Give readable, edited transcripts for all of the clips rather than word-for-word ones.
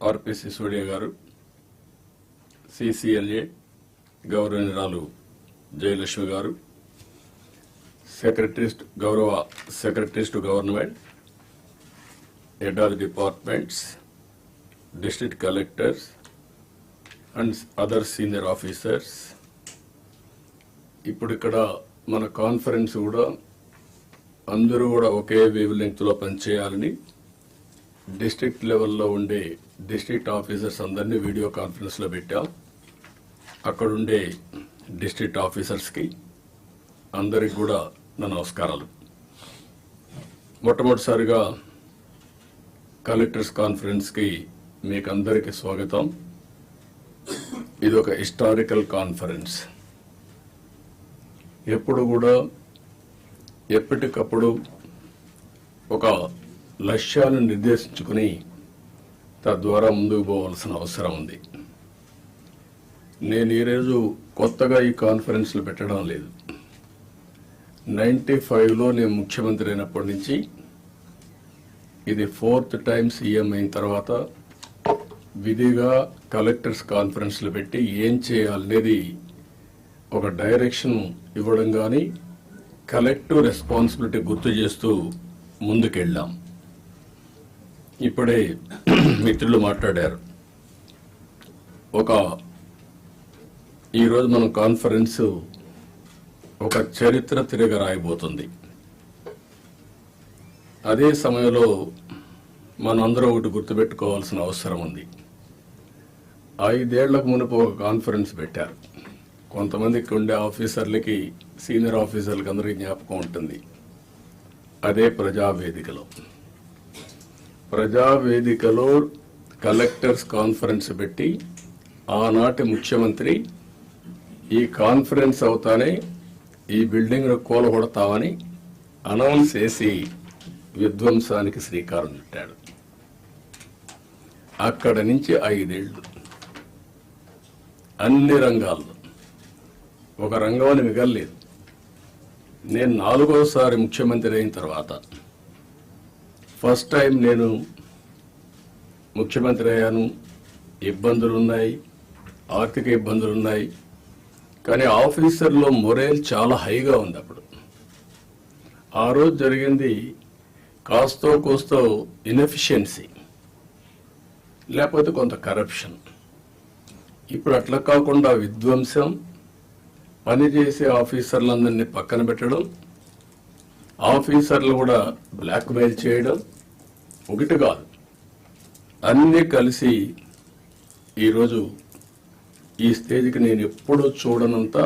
ఆర్పి సిసోడియా గారు, సిసిఎల్ఏ గౌరవనీయురాలు జయలక్ష్మి గారు, గౌరవ secretaries to government, head of the departments, district collectors and other senior officers. ఇప్పుడు ఇక్కడ మన కాన్ఫరెన్స్ కూడా అందరూ కూడా ఒకే వేవ్ లెంగ్త్ లో పనిచేయాలని డిస్ట్రిక్ట్ లెవెల్లో ఉండే డిస్ట్రిక్ట్ ఆఫీసర్స్ అందరినీ వీడియో కాన్ఫరెన్స్ లో పెట్టాం. అక్కడ ఉండే డిస్ట్రిక్ట్ ఆఫీసర్స్ కి అందరికి కూడా నా నమస్కారాలు. మొట్టమొదటిసారిగా కలెక్టర్స్ కాన్ఫరెన్స్ కి మీకు అందరికీ స్వాగతం. ఇది ఒక హిస్టారికల్ కాన్ఫరెన్స్. ఎప్పుడు కూడా ఎప్పటికప్పుడు ఒక లక్ష్యాలను నిర్దేశించుకుని తద్వారా ముందుకు పోవాల్సిన అవసరం ఉంది. నేను ఈరోజు కొత్తగా ఈ కాన్ఫరెన్స్లు పెట్టడం లేదు. 95లో నేను ముఖ్యమంత్రి అయినప్పటి నుంచి ఇది 4th టైం సీఎం అయిన తర్వాత విధిగా కలెక్టర్స్ కాన్ఫరెన్స్లు పెట్టి ఏం చేయాలనేది ఒక డైరెక్షన్ ఇవ్వడం కానీ కలెక్టివ్ రెస్పాన్సిబిలిటీ గుర్తు చేస్తూ ముందుకెళ్ళాం. ఇప్పుడే మిత్రులు మాట్లాడారు. ఈరోజు మనం కాన్ఫరెన్స్ ఒక చరిత్ర తిరగ రాయబోతుంది. అదే సమయంలో మనందరూ ఒకటి గుర్తుపెట్టుకోవాల్సిన అవసరం ఉంది. 5 ఏళ్లకు మునుపు ఒక కాన్ఫరెన్స్ పెట్టారు. కొంతమందికి ఉండే ఆఫీసర్లకి, సీనియర్ ఆఫీసర్లకి అందరికీ జ్ఞాపకం ఉంటుంది. అదే ప్రజావేదికలో కలెక్టర్స్ కాన్ఫరెన్స్ పెట్టి ఆనాటి ముఖ్యమంత్రి ఈ కాన్ఫరెన్స్ అవుతానే ఈ బిల్డింగ్ కూలగొడతామని అనౌన్స్ చేసి విధ్వంసానికి శ్రీకారం చుట్టాడు. అక్కడ నుంచి 5 ఏళ్లు అన్ని రంగాల్లో ఒక రంగంలో మిగలలేదు. నేను 4వసారి ముఖ్యమంత్రి అయిన తర్వాత ఫస్ట్ టైం నేను ముఖ్యమంత్రి అయ్యాను. ఇబ్బందులున్నాయి, ఆర్థిక ఇబ్బందులున్నాయి, కానీ ఆఫీసర్లో మొరేల్ చాలా హైగా ఉంది. అప్పుడు ఆ రోజు జరిగింది కాస్తో కోస్తో ఇన్ఎఫిషియన్సీ, లేకపోతే కొంత కరప్షన్. ఇప్పుడు అట్లా కాకుండా విధ్వంసం, పనిచేసే ఆఫీసర్లందరినీ పక్కన పెట్టడం, ఆఫీసర్లు కూడా బ్లాక్మెయిల్ చేయడం, ఒకటి కాదు అన్నీ కలిసి ఈరోజు ఈ స్టేజ్కి నేను ఎప్పుడూ చూడనంత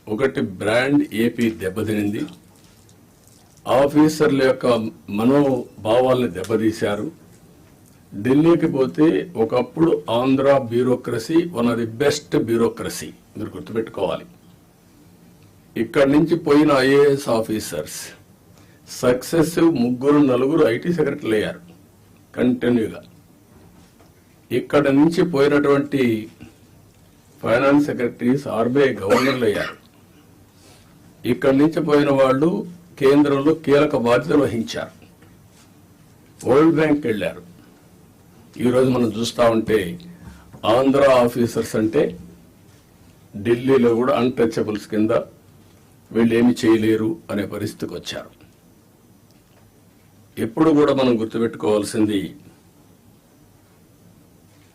ఒకటి బ్రాండ్ ఏపీ దెబ్బతినింది. ఆఫీసర్ల యొక్క మనోభావాల్ని దెబ్బతీశారు. ఢిల్లీకి పోతే ఒకప్పుడు Andhra bureaucracy one of the best bureaucracy, మీరు గుర్తుపెట్టుకోవాలి. ఇక్కడి నుంచి పోయిన ఐఏఎస్ ఆఫీసర్స్ సక్సెసివ్ 3-4 ఐటీ సెక్రటరీలు అయ్యారు కంటిన్యూగా. ఇక్కడ నుంచి పోయినటువంటి ఫైనాన్స్ సెక్రటరీస్ ఆర్బీఐ గవర్నర్లు అయ్యారు. ఇక్కడి నుంచి పోయిన వాళ్ళు కేంద్రంలో కీలక బాధ్యతలు వహించారు. వరల్డ్ బ్యాంక్ వెళ్లారు. ఈరోజు మనం చూస్తా ఉంటే ఆంధ్ర ఆఫీసర్స్ అంటే ఢిల్లీలో కూడా అన్టచబుల్స్ కింద వీళ్ళు ఏమి చేయలేరు అనే పరిస్థితికి వచ్చారు. ఎప్పుడు కూడా మనం గుర్తుపెట్టుకోవాల్సింది,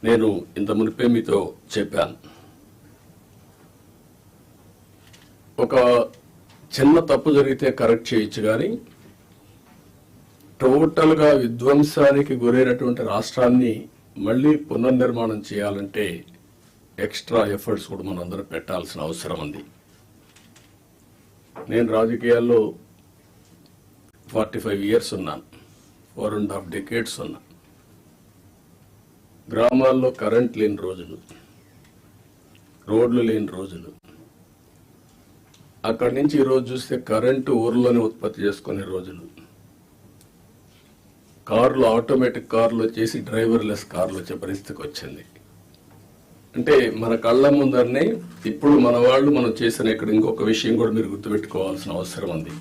నేను ఇంత మునిపే మీతో చెప్పాను, ఒక చిన్న తప్పు జరిగితే కరెక్ట్ చేయొచ్చు, కానీ టోటల్గా విధ్వంసానికి గురైనటువంటి రాష్ట్రాన్ని మళ్ళీ పునర్నిర్మాణం చేయాలంటే ఎక్స్ట్రా ఎఫర్ట్స్ కూడా మనం అందరం పెట్టాల్సిన అవసరం ఉంది. నేను రాజకీయాల్లో 45 ఇయర్స్ ఉన్నాను, 4.5 decades ఉన్నా. గ్రామాల్లో కరెంట్ లేని రోజులు, రోడ్లు లేని రోజులు, అక్కడి నుంచి ఈరోజు చూస్తే కరెంటు ఊర్లోనే ఉత్పత్తి చేసుకునే రోజులు, కార్లు ఆటోమేటిక్ కార్లు వచ్చేసి డ్రైవర్లెస్ కార్లు వచ్చే పరిస్థితికి వచ్చింది. అంటే మన కళ్ళ ముందరనే ఇప్పుడు మన వాళ్ళు మనం చేసిన ఇక్కడ ఇంకొక విషయం కూడా మీరు గుర్తుపెట్టుకోవాల్సిన అవసరం ఉంది.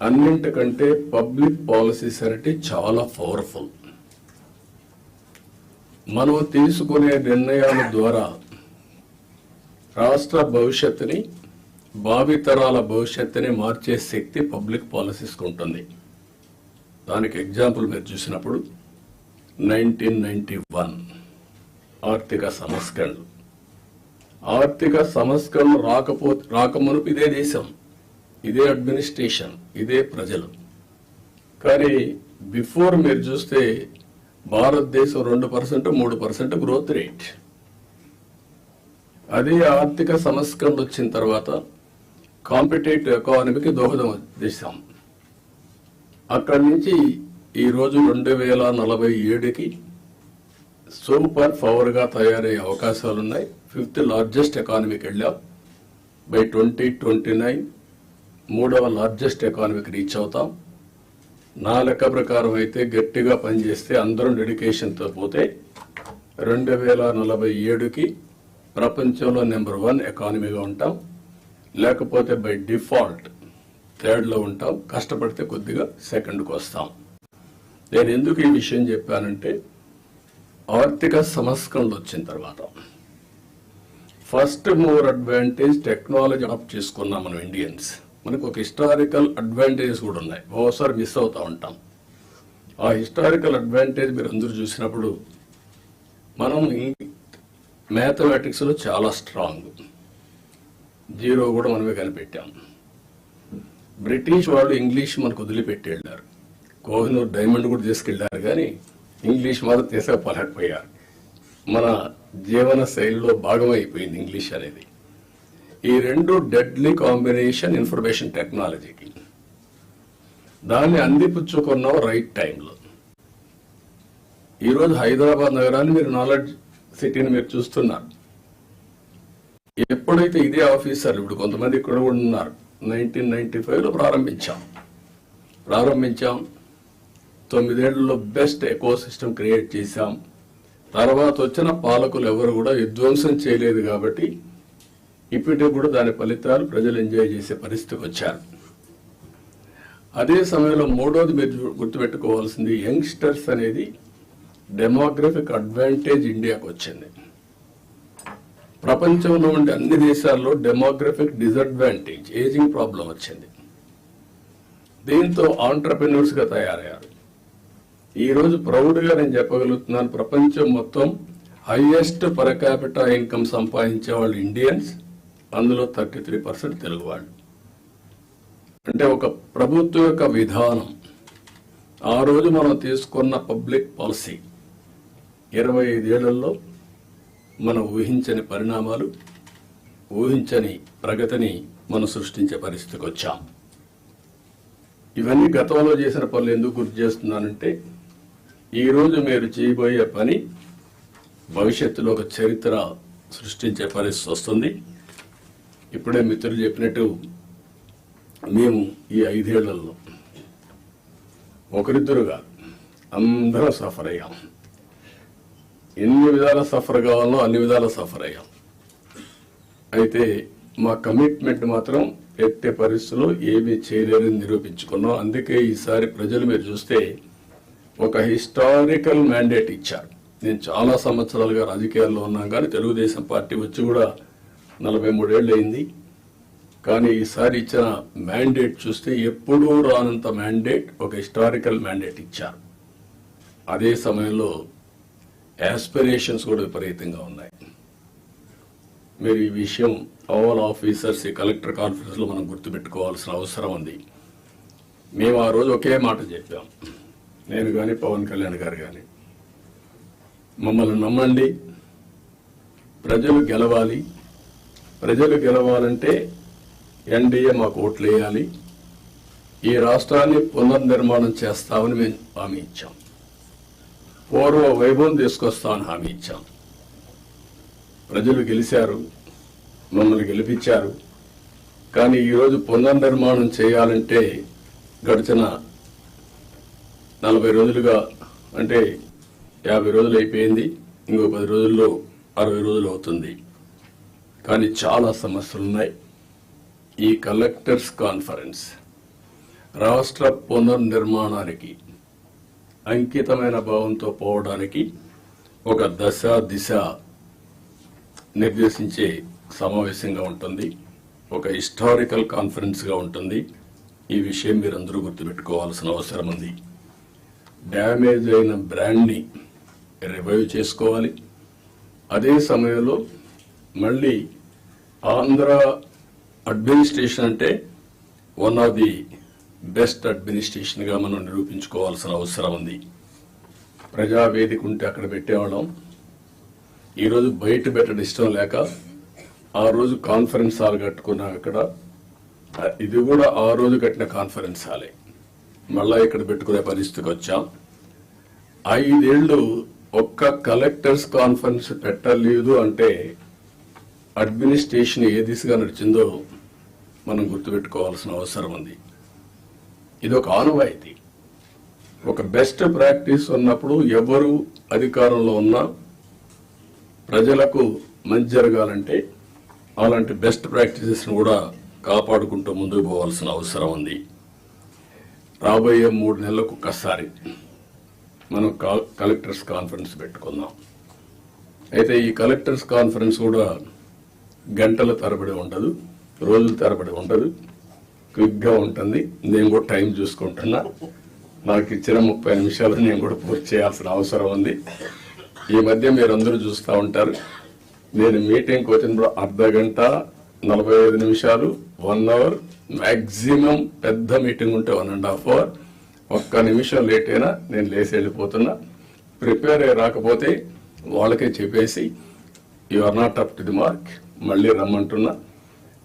అన్నింటికంటే పబ్లిక్ పాలసీస్ అనేవి చాలా పవర్ఫుల్. మనం తీసుకునే నిర్ణయాల ద్వారా రాష్ట్ర భవిష్యత్తుని, భావితరాల భవిష్యత్తుని మార్చే శక్తి పబ్లిక్ పాలసీస్కి ఉంటుంది. దానికి ఎగ్జాంపుల్ మీరు చూసినప్పుడు 1991 ఆర్థిక సంస్కరణలు. ఆర్థిక సంస్కరణలు రాకమునుపు ఇదే దేశం, ఇదే అడ్మినిస్ట్రేషన్, ఇదే ప్రజలు. కానీ బిఫోర్ మీరు చూస్తే భారతదేశం 2%, 3% గ్రోత్ రేట్. అదే ఆర్థిక సంస్కరణలు వచ్చిన తర్వాత కాంపిటేటివ్ ఎకానమీకి దోహదం చేశాం. అక్కడి నుంచి ఈరోజు 2047కి సూపర్ పవర్గా తయారయ్యే అవకాశాలున్నాయి. 5th లార్జెస్ట్ ఎకానమీకి వెళ్ళాం. బై 2029 3వ లార్జెస్ట్ ఎకానమీకి రీచ్ అవుతాం. నా లెక్క ప్రకారం అయితే గట్టిగా పనిచేస్తే అందరం డెడికేషన్తో పోతే 2047కి ప్రపంచంలో నెంబర్ 1 ఎకానమీగా ఉంటాం. లేకపోతే బై డిఫాల్ట్ 3rd ఉంటాం. కష్టపడితే కొద్దిగా 2ndకు వస్తాం. నేను ఎందుకు ఈ విషయం చెప్పానంటే ఆర్థిక సంస్కరణలు వచ్చిన తర్వాత first mover advantage technology adopt చేసుకున్నాం మనం ఇండియన్స్. మనకు ఒక హిస్టారికల్ అడ్వాంటేజెస్ కూడా ఉన్నాయి, ఓసారి మిస్ అవుతూ ఉంటాం. ఆ హిస్టారికల్ అడ్వాంటేజ్ మీరు అందరూ చూసినప్పుడు మనం మ్యాథమెటిక్స్లో చాలా స్ట్రాంగ్, 0 కూడా మనమే కనిపెట్టాం. బ్రిటిష్ వాళ్ళు ఇంగ్లీష్ మనకు వదిలిపెట్టి వెళ్ళారు. కోహినూర్ డైమండ్ కూడా తీసుకెళ్లారు, కానీ ఇంగ్లీష్ మాత్రం తీసుకుపోలేకపోయారు. మన జీవన శైలిలో భాగమైపోయింది ఇంగ్లీష్ అనేది. ఈ 2 డెడ్లీ కాంబినేషన్ ఇన్ఫర్మేషన్ టెక్నాలజీకి. దాన్ని అందిపుచ్చుకున్నాం రైట్ టైంలో. ఈరోజు హైదరాబాద్ నగరాన్ని మీరు నాలెడ్జ్ సిటీని మీరు చూస్తున్నారు. ఎప్పుడైతే ఇదే ఆఫీసర్లు ఇప్పుడు కొంతమంది ఇక్కడ కూడా ఉన్నారు, 1995లో ప్రారంభించాం. 9 ఏళ్లలో బెస్ట్ ఎకో సిస్టమ్ క్రియేట్ చేశాం. తర్వాత వచ్చిన పాలకులు ఎవరు కూడా విధ్వంసం చేయలేదు కాబట్టి ఇప్పటికి కూడా దాని ఫలితాలు ప్రజలు ఎంజాయ్ చేసే పరిస్థితికి వచ్చారు. అదే సమయంలో 3వది మీరు గుర్తుపెట్టుకోవాల్సింది యంగ్స్టర్స్ అనేది డెమోగ్రఫిక్ అడ్వాంటేజ్ ఇండియాకు వచ్చింది. ప్రపంచంలో ఉండే అన్ని దేశాల్లో డెమోగ్రఫిక్ డిసడ్వాంటేజ్, ఏజింగ్ ప్రాబ్లం వచ్చింది. దీంతో ఆంటర్ప్రెన్యూర్స్ గా తయారయ్యారు. ఈ రోజు ప్రౌడ్గా నేను చెప్పగలుగుతున్నాను, ప్రపంచం మొత్తం హైయెస్ట్ పర్ క్యాపిటల్ ఇన్కమ్ సంపాదించే వాళ్ళు ఇండియన్స్, అందులో 33% తెలుగు వాళ్ళు. అంటే ఒక ప్రభుత్వం యొక్క విధానం, ఆ రోజు మనం తీసుకున్న పబ్లిక్ పాలసీ 25 ఏళ్లలో మనం ఊహించని పరిణామాలు, ఊహించని ప్రగతిని మనం సృష్టించే పరిస్థితికి వచ్చాం. ఇవన్నీ గతంలో చేసిన పనులు ఎందుకు గుర్తు చేస్తున్నానంటే ఈరోజు మీరు చేయబోయే పని భవిష్యత్తులో ఒక చరిత్ర సృష్టించే పరిస్థితి వస్తుంది. ఇప్పుడే మిత్రులు చెప్పినట్టు మేము ఈ 5 ఏళ్లలో ఒకరిద్దరుగా అందరం సఫర్ అయ్యాం. ఎన్ని విధాల సఫర్ కావాలో అన్ని విధాల సఫర్ అయ్యాం. అయితే మా కమిట్మెంట్ మాత్రం ఎట్టే పరిస్థితుల్లో ఏమీ చేయలేదని నిరూపించుకున్నాం. అందుకే ఈసారి ప్రజలు మీరు చూస్తే ఒక హిస్టారికల్ మ్యాండేట్ ఇచ్చారు. నేను చాలా సంవత్సరాలుగా రాజకీయాల్లో ఉన్నాం, కానీ తెలుగుదేశం పార్టీ వచ్చి కూడా 43 ఏళ్ళు అయింది. కానీ ఈసారి ఇచ్చిన మ్యాండేట్ చూస్తే ఎప్పుడూ రానంత మ్యాండేట్, ఒక హిస్టారికల్ మ్యాండేట్ ఇచ్చారు. అదే సమయంలో యాస్పిరేషన్స్ కూడా విపరీతంగా ఉన్నాయి. మీరు ఈ విషయం ఆల్ ఆఫీసర్స్ ఈ కలెక్టర్ కాన్ఫరెన్స్ లో మనం గుర్తుపెట్టుకోవాల్సిన అవసరం ఉంది. మేము ఆ రోజు ఒకే మాట చెప్పాం, నేను కానీ పవన్ కళ్యాణ్ గారు కానీ, మమ్మల్ని నమ్మండి, ప్రజలు గెలవాలి. ప్రజలు గెలవాలంటే ఎన్డీఏ మాకు ఓట్లు వేయాలి. ఈ రాష్ట్రాన్ని పునర్నిర్మాణం చేస్తామని మేము హామీ ఇచ్చాం. పూర్వ వైభవం తీసుకొస్తామని హామీ ఇచ్చాం. ప్రజలు గెలిచారు, మమ్మల్ని గెలిపించారు. కానీ ఈరోజు పునర్నిర్మాణం చేయాలంటే గడిచిన 40 రోజులుగా, అంటే 50 రోజులు అయిపోయింది, ఇంకో 10 రోజుల్లో 60 రోజులు అవుతుంది. కానీ చాలా సమస్యలు ఉన్నాయి. ఈ కలెక్టర్స్ కాన్ఫరెన్స్ రాష్ట్ర పునర్నిర్మాణానికి అంకితమైన భావంతో పోవడానికి ఒక దశ దిశ నిర్దేశించే సమావేశంగా ఉంటుంది. ఒక హిస్టారికల్ కాన్ఫరెన్స్గా ఉంటుంది. ఈ విషయం మీరందరూ గుర్తుపెట్టుకోవాల్సిన అవసరం ఉంది. డ్యామేజ్ అయిన బ్రాండ్ని రివైవ్ చేసుకోవాలి. అదే సమయంలో మళ్ళీ ఆంధ్ర అడ్మినిస్ట్రేషన్ అంటే వన్ ఆఫ్ ది బెస్ట్ అడ్మినిస్ట్రేషన్గా మనం నిరూపించుకోవాల్సిన అవసరం ఉంది. ప్రజావేదిక ఉంటే అక్కడ పెట్టేవాళ్ళం. ఈరోజు బయట పెట్టడం ఇష్టం లేక ఆ రోజు కాన్ఫరెన్స్ హాల్ కట్టుకున్నాం. అక్కడ ఇది కూడా ఆ రోజు కట్టిన కాన్ఫరెన్స్ హాలే మళ్ళా ఇక్కడ పెట్టుకునే పరిస్థితికి వచ్చాం. 5 ఏళ్లు ఒక్క కలెక్టర్స్ కాన్ఫరెన్స్ పెట్టలేదు అంటే అడ్మినిస్ట్రేషన్ ఏ దిశగా నడిచిందో మనం గుర్తుపెట్టుకోవాల్సిన అవసరం ఉంది. ఇది ఒక ఆనవాయితీ. ఒక బెస్ట్ ప్రాక్టీస్ ఉన్నప్పుడు ఎవరు అధికారంలో ఉన్నా ప్రజలకు మంచి జరగాలంటే అలాంటి బెస్ట్ ప్రాక్టీసెస్ కూడా కాపాడుకుంటూ ముందుకు పోవాల్సిన అవసరం ఉంది. రాబోయే 3 నెలలకు ఒక్కసారి మనం కలెక్టర్స్ కాన్ఫరెన్స్ పెట్టుకుందాం. అయితే ఈ కలెక్టర్స్ కాన్ఫరెన్స్ కూడా గంటల తరబడి ఉండదు, రోజుల తరబడి ఉండదు, క్విక్గా ఉంటుంది. నేను కూడా టైం చూసుకుంటున్నా. నాకు ఇచ్చిన 30 నిమిషాలు నేను కూడా పూర్తి చేయాల్సిన అవసరం ఉంది. ఈ మధ్య మీరందరూ చూస్తూ ఉంటారు, నేను మీటింగ్కి వచ్చినప్పుడు అర్ధ గంట 45 నిమిషాలు 1 అవర్, మ్యాక్సిమం పెద్ద మీటింగ్ ఉంటే 1.5 అవర్. ఒక్క నిమిషం లేట్ అయినా నేను లేచి వెళ్ళిపోతున్నా. ప్రిపేర్ అయ్యి రాకపోతే వాళ్ళకే చెప్పేసి you are not up to the mark, మళ్ళీ రమ్మంటున్నా.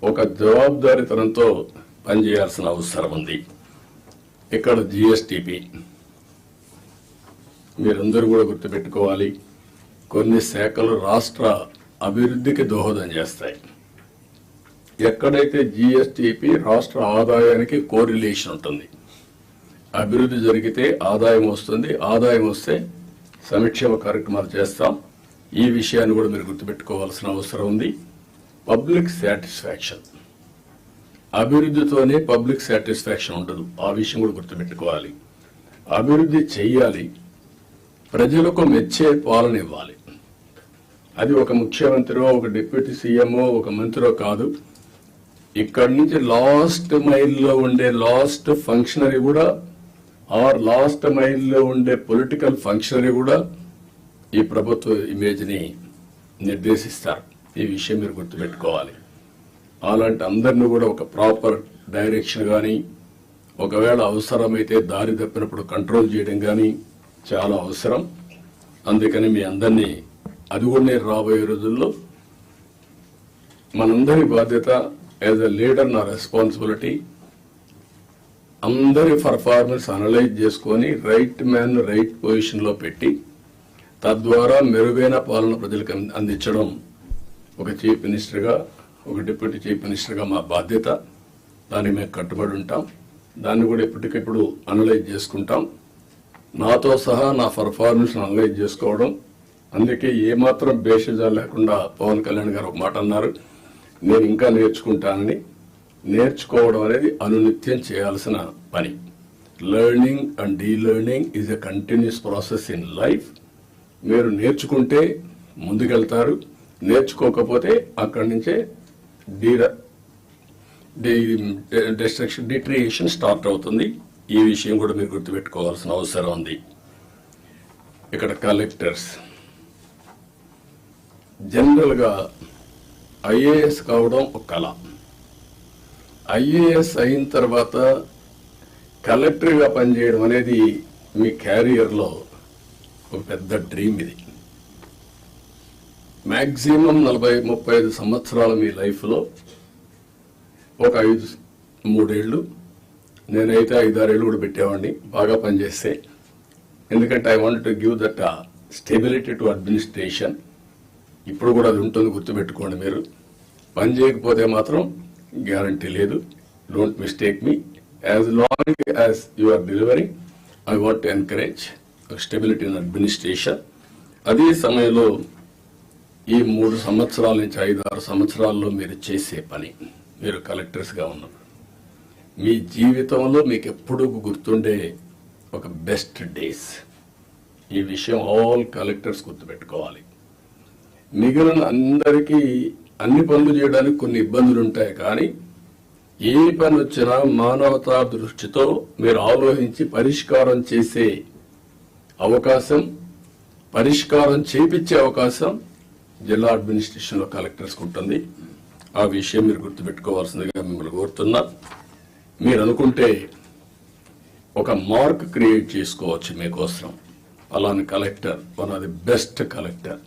ఒక జవాబుదారీతనంతో పనిచేయాల్సిన అవసరం ఉంది. ఇక్కడ జిఎస్టిపి మీరందరూ కూడా గుర్తుపెట్టుకోవాలి. కొన్ని శాఖలు రాష్ట్ర అభివృద్ధికి దోహదం చేస్తాయి. ఎక్కడైతే జిఎస్టిపి రాష్ట్ర ఆదాయానికి కోరిలేషన్ ఉంటుంది. అభివృద్ధి జరిగితే ఆదాయం వస్తుంది, ఆదాయం వస్తే సంక్షేమ కార్యక్రమాలు చేస్తాం. ఈ విషయాన్ని కూడా మీరు గుర్తుపెట్టుకోవాల్సిన అవసరం ఉంది. పబ్లిక్ సాటిస్ఫాక్షన్, అభివృద్ధితోనే పబ్లిక్ సాటిస్ఫాక్షన్ ఉండదు. ఆ విషయం కూడా గుర్తుపెట్టుకోవాలి. అభివృద్ధి చెయ్యాలి, ప్రజలకు మెచ్చే పాలన ఇవ్వాలి. అది ఒక ముఖ్యమంత్రో, ఒక డిప్యూటీ సీఎంఓ, ఒక మంత్రో కాదు. ఇక్కడి నుంచి లాస్ట్ మైల్లో ఉండే లాస్ట్ ఫంక్షనరీ కూడా, ఆర్ లాస్ట్ మైల్లో ఉండే పొలిటికల్ ఫంక్షనరీ కూడా ఈ ప్రభుత్వ ఇమేజ్ని నిర్దేశిస్తారు. ఈ విషయం మీరు గుర్తుపెట్టుకోవాలి. అలాంటి అందరినీ కూడా ఒక ప్రాపర్ డైరెక్షన్ కానీ, ఒకవేళ అవసరమైతే దారి తప్పినప్పుడు కంట్రోల్ చేయడం కానీ చాలా అవసరం. అందుకని మీ అందరినీ అది కూడా నేను రాబోయే రోజుల్లో మనందరి బాధ్యత యాజ్ ఎ లీడర్, నా రెస్పాన్సిబిలిటీ అందరి పర్ఫార్మెన్స్ అనలైజ్ చేసుకొని రైట్ మ్యాన్ రైట్ పొజిషన్లో పెట్టి తద్వారా మెరుగైన పాలన ప్రజలకు అందించడం ఒక చీఫ్ మినిస్టర్గా, ఒక డిప్యూటీ చీఫ్ మినిస్టర్గా మా బాధ్యత. దానికి మేము కట్టుబడి ఉంటాం. దాన్ని కూడా ఎప్పటికెప్పుడు అనలైజ్ చేసుకుంటాం. నాతో సహా నా పర్ఫార్మెన్స్ అనలైజ్ చేసుకోవడం. అందుకే ఏమాత్రం బేషజా లేకుండా పవన్ కళ్యాణ్ గారు ఒక మాట అన్నారు, నేను ఇంకా నేర్చుకుంటానని. నేర్చుకోవడం అనేది అనునిత్యం చేయాల్సిన పని. Learning and delearning is a continuous process in life. మీరు నేర్చుకుంటే ముందుకెళ్తారు, నేర్చుకోకపోతే అక్కడి నుంచే డిట్రియేషన్ స్టార్ట్ అవుతుంది. ఈ విషయం కూడా మీరు గుర్తుపెట్టుకోవాల్సిన అవసరం ఉంది. ఇక్కడ కలెక్టర్స్ జనరల్గా ఐఏఎస్ కావడం ఒక కళ. ఐఏఎస్ అయిన తర్వాత కలెక్టర్గా పనిచేయడం అనేది మీ క్యారియర్లో ఒక పెద్ద డ్రీమ్. ఇది మ్యాక్సిమం 40-35 సంవత్సరాలు మీ లైఫ్లో ఒక 3 ఏళ్ళు, నేనైతే 5-6 ఏళ్ళు కూడా పెట్టేవాడిని బాగా పనిచేస్తే. ఎందుకంటే I want to give that stability to administration. ఇప్పుడు కూడా అది ఉంటుంది, గుర్తుపెట్టుకోండి. మీరు పని చేయకపోతే మాత్రం గ్యారంటీ లేదు. Don't mistake me. As long as you are delivering, I want to encourage stability in administration. అదే సమయంలో ఈ 3 సంవత్సరాల నుంచి 5-6 సంవత్సరాల్లో మీరు చేసే పని, మీరు కలెక్టర్స్గా ఉన్నప్పుడు మీ జీవితంలో మీకు ఎప్పుడూ గుర్తుండే ఒక బెస్ట్ డేస్. ఈ విషయం ఆల్ కలెక్టర్స్ గుర్తుపెట్టుకోవాలి. మిగిలిన అందరికీ అన్ని పనులు చేయడానికి కొన్ని ఇబ్బందులు ఉంటాయి, కానీ ఏ పని వచ్చినా మానవతా దృష్టితో మీరు ఆలోచించి పరిష్కారం చేసే అవకాశం, పరిష్కారం చేపించే అవకాశం జిల్లా అడ్మినిస్ట్రేషన్లో కలెక్టర్స్కి ఉంటుంది. ఆ విషయం మీరు గుర్తుపెట్టుకోవాల్సిందిగా మిమ్మల్ని కోరుతున్నా. మీరు అనుకుంటే ఒక మార్క్ క్రియేట్ చేసుకోవచ్చు మీకోసం. అలాంటి collector one of the best collector.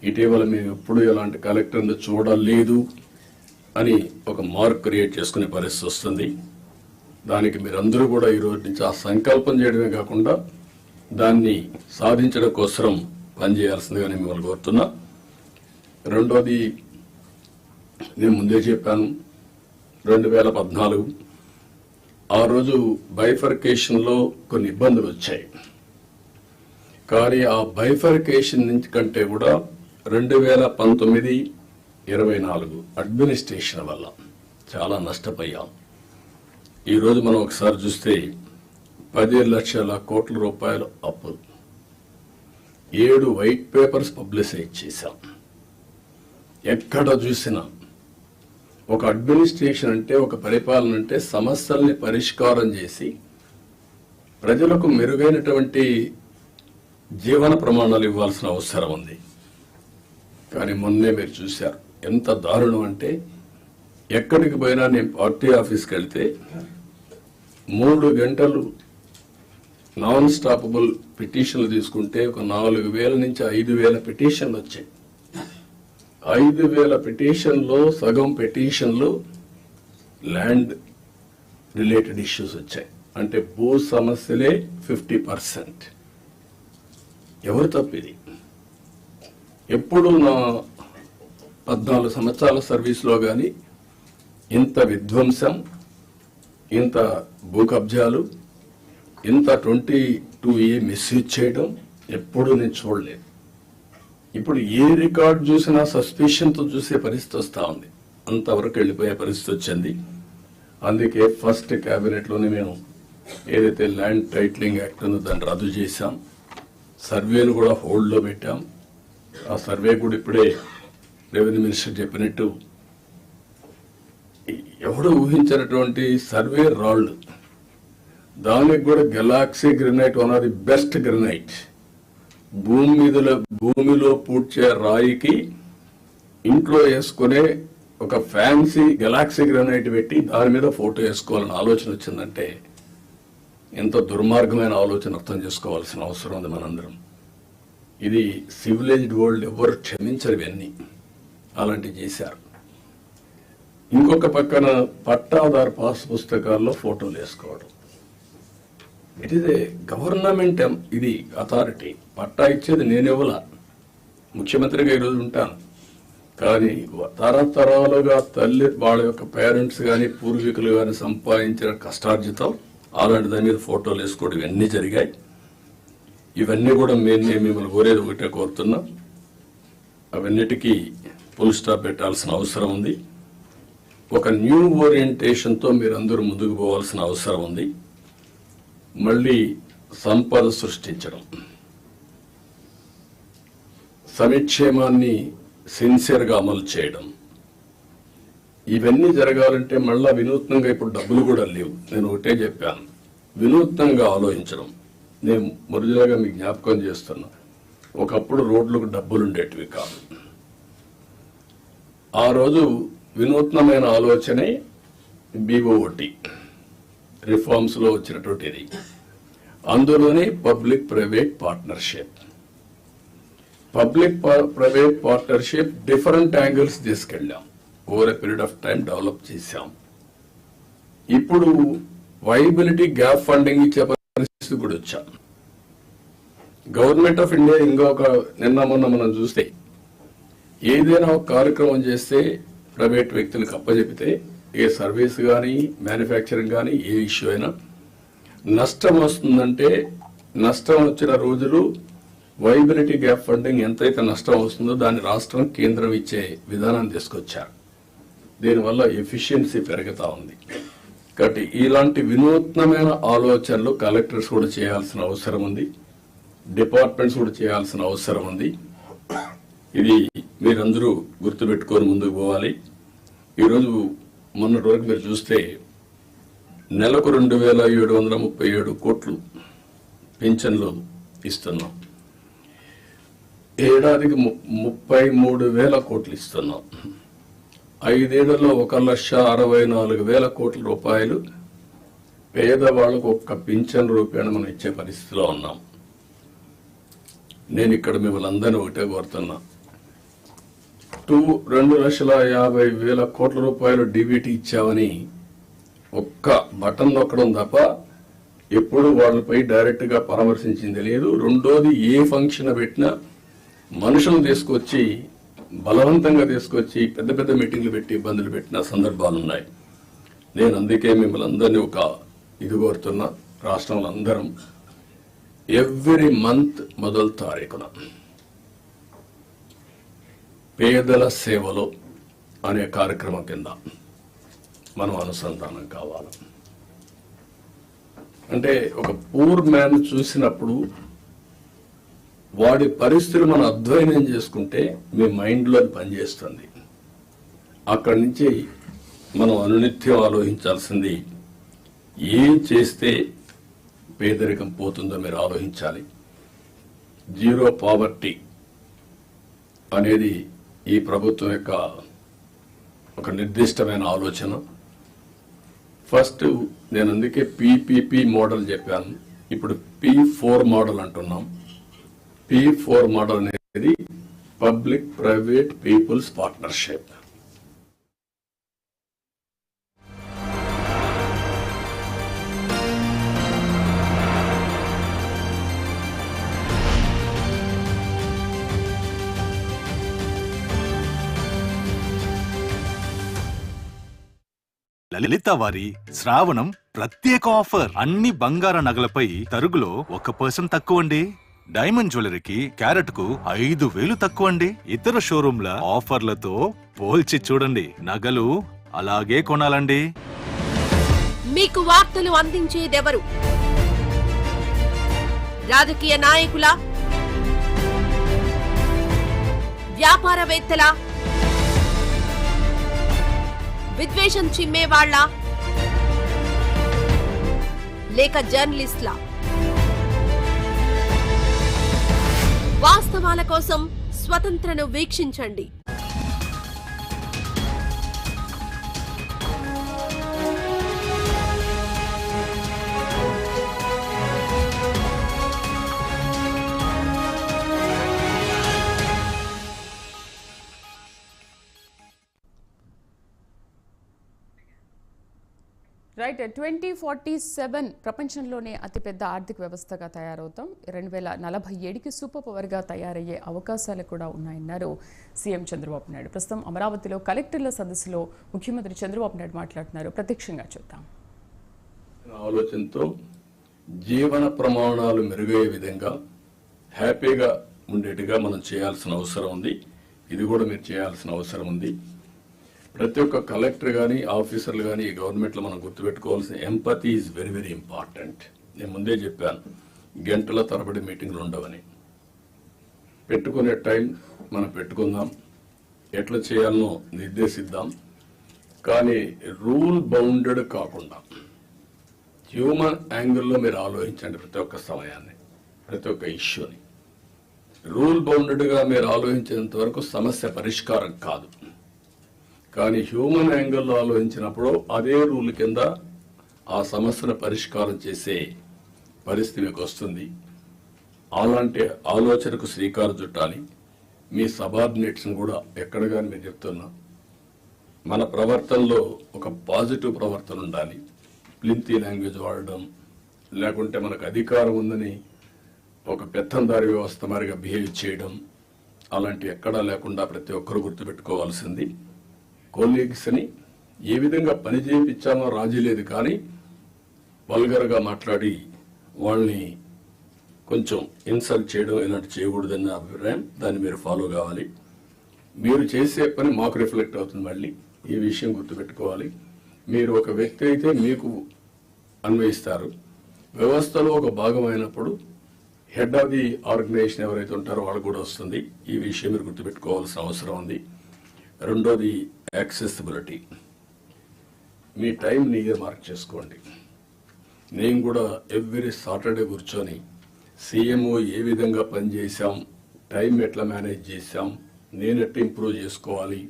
ఇటీవల మేము ఎప్పుడు ఇలాంటి కలెక్టర్ని చూడలేదు అని ఒక మార్క్ క్రియేట్ చేసుకునే పరిస్థితి వస్తుంది. దానికి మీరందరూ కూడా ఈ రోజు నుంచి ఆ సంకల్పం చేయడమే కాకుండా దాన్ని సాధించడం కోసం పనిచేయాల్సిందిగా నేను మిమ్మల్ని కోరుతున్నా. రెండోది, నేను ముందే చెప్పాను, 2014 ఆ రోజు బైఫర్కేషన్లో కొన్ని ఇబ్బందులు వచ్చాయి. కానీ ఆ బైఫర్కేషన్ నుంచి కంటే కూడా 2019-24 అడ్మినిస్ట్రేషన్ వల్ల చాలా నష్టపోయాం. ఈరోజు మనం ఒకసారి చూస్తే 10 లక్షల కోట్ల రూపాయలు అప్పు, 7 వైట్ పేపర్స్ పబ్లిసైజ్ చేశాం. ఎక్కడ చూసినా ఒక అడ్మినిస్ట్రేషన్ అంటే, ఒక పరిపాలన అంటే సమస్యల్ని పరిష్కారం చేసి ప్రజలకు మెరుగైనటువంటి జీవన ప్రమాణాలు ఇవ్వాల్సిన అవసరం ఉంది. కానీ మొన్నే మీరు చూశారు ఎంత దారుణం అంటే, ఎక్కడికి పోయినా నేను పార్టీ ఆఫీస్కి వెళ్తే 3 గంటలు నాన్ స్టాపబుల్ పిటిషన్లు తీసుకుంటే ఒక 4,000 నుంచి 5,000 పిటిషన్లు వచ్చాయి. 5,000 పిటిషన్లో సగం పిటిషన్లు ల్యాండ్ రిలేటెడ్ ఇష్యూస్ వచ్చాయి. అంటే భూ సమస్యలే 50%. ఎవరు తప్పిది? ఎప్పుడు నా 14 సంవత్సరాల సర్వీస్లో కానీ ఇంత విధ్వంసం, ఇంత భూ కబ్జాలు, ఇంత 22A మిస్యూజ్ చేయడం ఎప్పుడూ నేను చూడలేదు. ఇప్పుడు ఏ రికార్డు చూసినా సస్పిషన్తో చూసే పరిస్థితి వస్తూ ఉంది. అంతవరకు వెళ్ళిపోయే పరిస్థితి వచ్చింది. అందుకే ఫస్ట్ క్యాబినెట్లోనే మేము ఏదైతే ల్యాండ్ టైటిలింగ్ యాక్ట్ ఉందో దాన్ని రద్దు చేశాం. సర్వేను కూడా హోల్డ్లో పెట్టాం. ఆ సర్వే కూడా ఇప్పుడే రెవెన్యూ మినిస్టర్ చెప్పినట్టు ఎవడు ఊహించినటువంటి సర్వే రాళ్లు, దానికి కూడా Galaxy granite, one of the best granite. భూమిలో పూడ్చే రాయికి ఇంట్లో వేసుకునే ఒక ఫ్యాన్సీ గెలాక్సీ గ్రెనైట్ పెట్టి దాని మీద ఫోటో వేసుకోవాలని ఆలోచన వచ్చిందంటే ఎంత దుర్మార్గమైన ఆలోచన అర్థం చేసుకోవాల్సిన అవసరం ఉంది మనందరం. ఇది సివిలైజ్డ్ వరల్డ్ ఎవరు క్షమించరు ఇవన్నీ. అలాంటివి చేశారు. ఇంకొక పక్కన పట్టాదారు పాస్ పుస్తకాల్లో ఫోటోలు వేసుకోవడం. ఇట్ ఈస్ ఏ గవర్నమెంట్, ఇది అథారిటీ. పట్టా ఇచ్చేది నేనెవలా, ముఖ్యమంత్రిగా ఈరోజు ఉంటాను. కానీ తరతరాలుగా తల్లి వాళ్ళ యొక్క పేరెంట్స్ కానీ పూర్వీకులు కానీ సంపాదించిన కష్టార్జితం అలాంటి దాని మీద ఫోటోలు వేసుకోవడం ఇవన్నీ జరిగాయి. ఇవన్నీ కూడా నేను మిమ్మల్ని కోరేది ఒకటే కోరుతున్నా, అవన్నిటికీ ఫుల్ స్టాప్ పెట్టాల్సిన అవసరం ఉంది. ఒక న్యూ ఓరియంటేషన్తో మీరందరూ ముందుకు పోవాల్సిన అవసరం ఉంది. మళ్ళీ సంపద సృష్టించడం, సంక్షేమాన్ని సిన్సియర్గా అమలు చేయడం, ఇవన్నీ జరగాలంటే మళ్ళా వినూత్నంగా ఇప్పుడు డబ్బులు కూడా లేవు. నేను ఒకటే చెప్పాను, వినూత్నంగా ఆలోచించడం. నేను మొదటిగా మీకు జ్ఞాపకం చేస్తున్నా, ఒకప్పుడు రోడ్లకు డబ్బులు ఉండేటివి కాదు. ఆ రోజు వినూత్నమైన ఆలోచనే BOT రిఫార్మ్స్లో వచ్చినటువంటిది. అందులోనే public private partnership. Different angles తీసుకెళ్ళాం. Over a period of time develop చేశాం. ఇప్పుడు వైబిలిటీ గ్యాప్ ఫండింగ్ ఇచ్చే పరిస్థితి కూడా వచ్చాం. గవర్నమెంట్ ఆఫ్ ఇండియా ఇంకొక నిన్న మొన్న మనం చూస్తే ఏదైనా ఒక కార్యక్రమం చేస్తే ప్రైవేట్ వ్యక్తులకు అప్పచెపితే, ఏ సర్వీస్ కానీ మ్యానుఫ్యాక్చరింగ్ కానీ ఏ ఇష్యూ అయినా నష్టం వస్తుందంటే, నష్టం వచ్చిన రోజులు వైబిలిటీ గ్యాప్ ఫండింగ్ ఎంతైతే నష్టం వస్తుందో దాన్ని రాష్ట్రం కేంద్రం ఇచ్చే విధానాన్ని తీసుకొచ్చారు. దీనివల్ల ఎఫిషియన్సీ పెరుగుతూ ఉంది. కాబట్టి ఇలాంటి వినూత్నమైన ఆలోచనలు కలెక్టర్స్ కూడా చేయాల్సిన అవసరం ఉంది. డిపార్ట్మెంట్స్ కూడా చేయాల్సిన అవసరం ఉంది. ఇది మీరందరూ గుర్తుపెట్టుకొని ముందుకు పోవాలి. ఈరోజు మొన్నటి వరకు మీరు చూస్తే నెలకు 2,737 కోట్లు పింఛన్లు ఇస్తున్నాం. ఏడాదికి 33,000 కోట్లు ఇస్తున్నాం. 5 ఏళ్లలో 1,64,000 కోట్ల రూపాయలు పేదవాళ్లకు ఒక్క పింఛన్ రూపేణ మనం ఇచ్చే పరిస్థితిలో ఉన్నాం. నేను ఇక్కడ మిమ్మల్ని అందరినీ ఒకటే కోరుతున్నా, 2,50,000 కోట్ల రూపాయలు డీబీటీ ఇచ్చామని ఒక్క బటన్ నొక్కడం తప్ప ఎప్పుడు వాళ్ళపై డైరెక్ట్ గా పరామర్శించింది లేదు. రెండోది, ఏ ఫంక్షన్ పెట్టినా మనుషులను తీసుకొచ్చి బలవంతంగా తీసుకొచ్చి పెద్ద పెద్ద మీటింగ్లు పెట్టి ఇబ్బందులు పెట్టిన సందర్భాలు ఉన్నాయి. నేను అందుకే మిమ్మల్ని అందరినీ ఒక ఇది కోరుతున్నా, రాష్ట్రంలో అందరం ఎవ్రీ మంత్ మొదటి తారీఖున పేదల సేవలో అనే కార్యక్రమం కింద మనం అనుసంధానం కావాలి. అంటే ఒక పూర్ మ్యాన్ చూసినప్పుడు వాడి పరిస్థితులు మనం అధ్యయనం చేసుకుంటే మీ మైండ్లో పనిచేస్తుంది. అక్కడి నుంచి మనం అనునిత్యం ఆలోచించాల్సింది, ఏం చేస్తే పేదరికం పోతుందో మీరు ఆలోచించాలి. జీరో పావర్టీ అనేది ఈ ప్రభుత్వం యొక్క ఒక నిర్దిష్టమైన ఆలోచన. ఫస్ట్ నేను అందుకే PPP మోడల్ చెప్పాను. ఇప్పుడు P4 మోడల్ అంటున్నాం. P4 మోడల్ అనేది పబ్లిక్ ప్రైవేట్ పీపుల్స్ పార్ట్నర్షిప్. లలిత వారి శ్రావణం ప్రత్యేక ఆఫర్. అన్ని బంగార నగలపై తరుగులో 1% తక్కువండి. డైమండ్ జ్యువెలరీకి క్యారెట్ కు 5,000 తక్కువండి. ఇతర షోరూంల ఆఫర్లతో పోల్చి చూడండి. నగలు అలాగే కొనాలండి. మీకు వార్తలు అందించేదెవరు? రాజకీయ నాయకుల, వ్యాపారవేత్తల, విద్వేషం చిమ్మేవాళ్ల, లేక జర్నలిస్ట్ల? వాస్తవాల కోసం స్వతంత్రను వీక్షించండి. రైట్, 2047 ప్రపంచంలోనే అతిపెద్ద ఆర్థిక వ్యవస్థగా తయారవుతాం. 2047కి సూపర్ పవర్గా తయారయ్యే అవకాశాలు కూడా ఉన్నాయన్నారు సీఎం చంద్రబాబు నాయుడు. ప్రస్తుతం అమరావతిలో కలెక్టర్ల సదస్సులో ముఖ్యమంత్రి చంద్రబాబు నాయుడు మాట్లాడుతున్నారు. ప్రత్యక్షంగా చూద్దాం. ఆలోచనతో జీవన ప్రమాణాలు మెరుగయ్యే విధంగా హ్యాపీగా ఉండేట్టుగా మనం చేయాల్సిన అవసరం ఉంది. ఇది కూడా మీరు చేయాల్సిన అవసరం ఉంది. ప్రతి ఒక్క కలెక్టర్ కానీ ఆఫీసర్లు కానీ ఈ గవర్నమెంట్లో మనం గుర్తుపెట్టుకోవాల్సిన empathy is very very important. నేను ముందే చెప్పాను, గంటల తరబడి మీటింగ్లు ఉండవని. పెట్టుకునే టైం మనం పెట్టుకుందాం, ఎట్లా చేయాలనో నిర్దేశిద్దాం. కానీ రూల్ బౌండెడ్ కాకుండా హ్యూమన్ యాంగిల్లో మీరు ఆలోచించండి. ప్రతి ఒక్క సమయాన్ని, ప్రతి ఒక్క ఇష్యూని రూల్ బౌండెడ్గా మీరు ఆలోచించేంత వరకు సమస్య పరిష్కారం కాదు. కానీ హ్యూమన్ యాంగిల్లో ఆలోచించినప్పుడు అదే రూల్ కింద ఆ సమస్యను పరిష్కారం చేసే పరిస్థితి మీకు వస్తుంది. అలాంటి ఆలోచనకు శ్రీకారం చుట్టాలి. మీ సబార్డినేట్స్ని కూడా ఎక్కడ కానీ మీరు చెప్తున్నా, మన ప్రవర్తనలో ఒక పాజిటివ్ ప్రవర్తన ఉండాలి. ప్లింతీ లాంగ్వేజ్ వాడడం, లేకుంటే మనకు అధికారం ఉందని ఒక పెత్తందారి వ్యవస్థ మారిగా బిహేవ్ చేయడం, అలాంటి ఎక్కడా లేకుండా ప్రతి ఒక్కరు గుర్తుపెట్టుకోవాల్సింది. కొలీగ్స్ని ఏ విధంగా పని చేయించామో రాజీ లేదు, కానీ వల్గర్గా మాట్లాడి వాళ్ళని కొంచెం ఇన్సల్ట్ చేయడం ఇలాంటి చేయకూడదన్న అభిప్రాయం. దాన్ని మీరు ఫాలో కావాలి. మీరు చేసే పని మాకు రిఫ్లెక్ట్ అవుతుంది. మళ్ళీ ఈ విషయం గుర్తుపెట్టుకోవాలి. మీరు ఒక వ్యక్తి అయితే మీకు అన్వయిస్తారు. వ్యవస్థలో ఒక భాగమైనప్పుడు హెడ్ ఆఫ్ ది ఆర్గనైజేషన్ ఎవరైతే ఉంటారో వాళ్ళకు కూడా వస్తుంది. ఈ విషయం మీరు గుర్తుపెట్టుకోవాల్సిన అవసరం ఉంది. రెండోది యాక్సెసిబిలిటీ. మీ టైంని ఇయర్ మార్క్ చేసుకోండి. నేను కూడా ఎవ్రీ సాటర్డే కూర్చొని సీఎంఓ ఏ విధంగా పనిచేశాం, టైం ఎట్లా మేనేజ్ చేశాం, నేను ఎట్లా ఇంప్రూవ్ చేసుకోవాలి,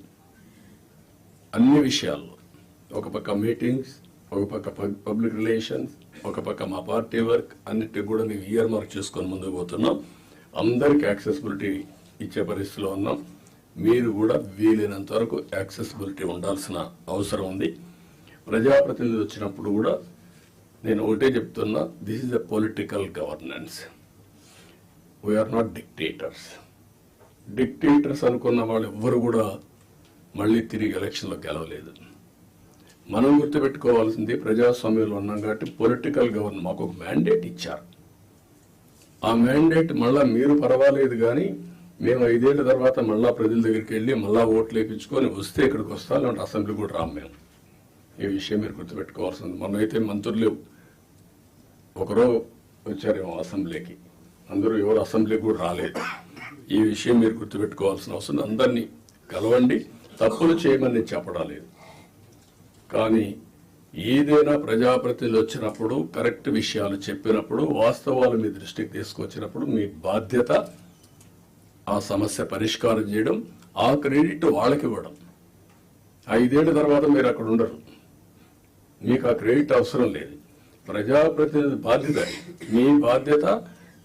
అన్ని విషయాల్లో ఒక పక్క మీటింగ్స్, ఒక పక్క పబ్లిక్ రిలేషన్స్, ఒక పక్క మా పార్టీ వర్క్, అన్నిటికి కూడా మేము ఇయర్ మార్క్ చేసుకొని ముందుకు పోతున్నాం. అందరికి యాక్సెసిబిలిటీ ఇచ్చే పరిస్థితిలో ఉన్నాం. మీరు కూడా వీలైనంత వరకు యాక్సెసిబిలిటీ ఉండాల్సిన అవసరం ఉంది. ప్రజాప్రతినిధులు వచ్చినప్పుడు కూడా నేను ఒకటే చెప్తున్నా, this is a political governance. We are not dictators. Dictators అనుకున్న వాళ్ళు ఎవ్వరు కూడా మళ్ళీ తిరిగి ఎలక్షన్లో గెలవలేదు. మనం గుర్తుపెట్టుకోవాల్సింది, ప్రజాస్వామ్యంలో ఉన్నాం కాబట్టి పొలిటికల్ గవర్నెన్స్ మాకు ఒక మ్యాండేట్ ఇచ్చారు. ఆ మ్యాండేట్ మళ్ళా మీరు పర్వాలేదు కానీ మేము 5 ఏళ్ల తర్వాత మళ్ళా ప్రజల దగ్గరికి వెళ్ళి మళ్ళా ఓట్లు వేయించుకొని వస్తే ఇక్కడికి వస్తాం, లేదంటే అసెంబ్లీ కూడా రాము మేము. ఈ విషయం మీరు గుర్తుపెట్టుకోవాల్సింది. మొన్నైతే మంత్రులు ఒకరో వచ్చారేమో అసెంబ్లీకి, అందరూ ఎవరు అసెంబ్లీకి కూడా రాలేదు. ఈ విషయం మీరు గుర్తుపెట్టుకోవాల్సిన అవసరం. అందరినీ కలవండి, తప్పులు చేయమని నేను చెప్పడం లేదు, కానీ ఏదైనా ప్రజాప్రతినిధులు వచ్చినప్పుడు కరెక్ట్ విషయాలు చెప్పినప్పుడు, వాస్తవాలు మీ దృష్టికి తీసుకొచ్చినప్పుడు మీ బాధ్యత ఆ సమస్య పరిష్కారం చేయడం, ఆ క్రెడిట్ వాళ్ళకి ఇవ్వడం. 5 ఏళ్ల తర్వాత మీరు అక్కడ ఉండరు, మీకు ఆ క్రెడిట్ అవసరం లేదు. ప్రజాప్రతినిధి బాధ్యత, మీ బాధ్యత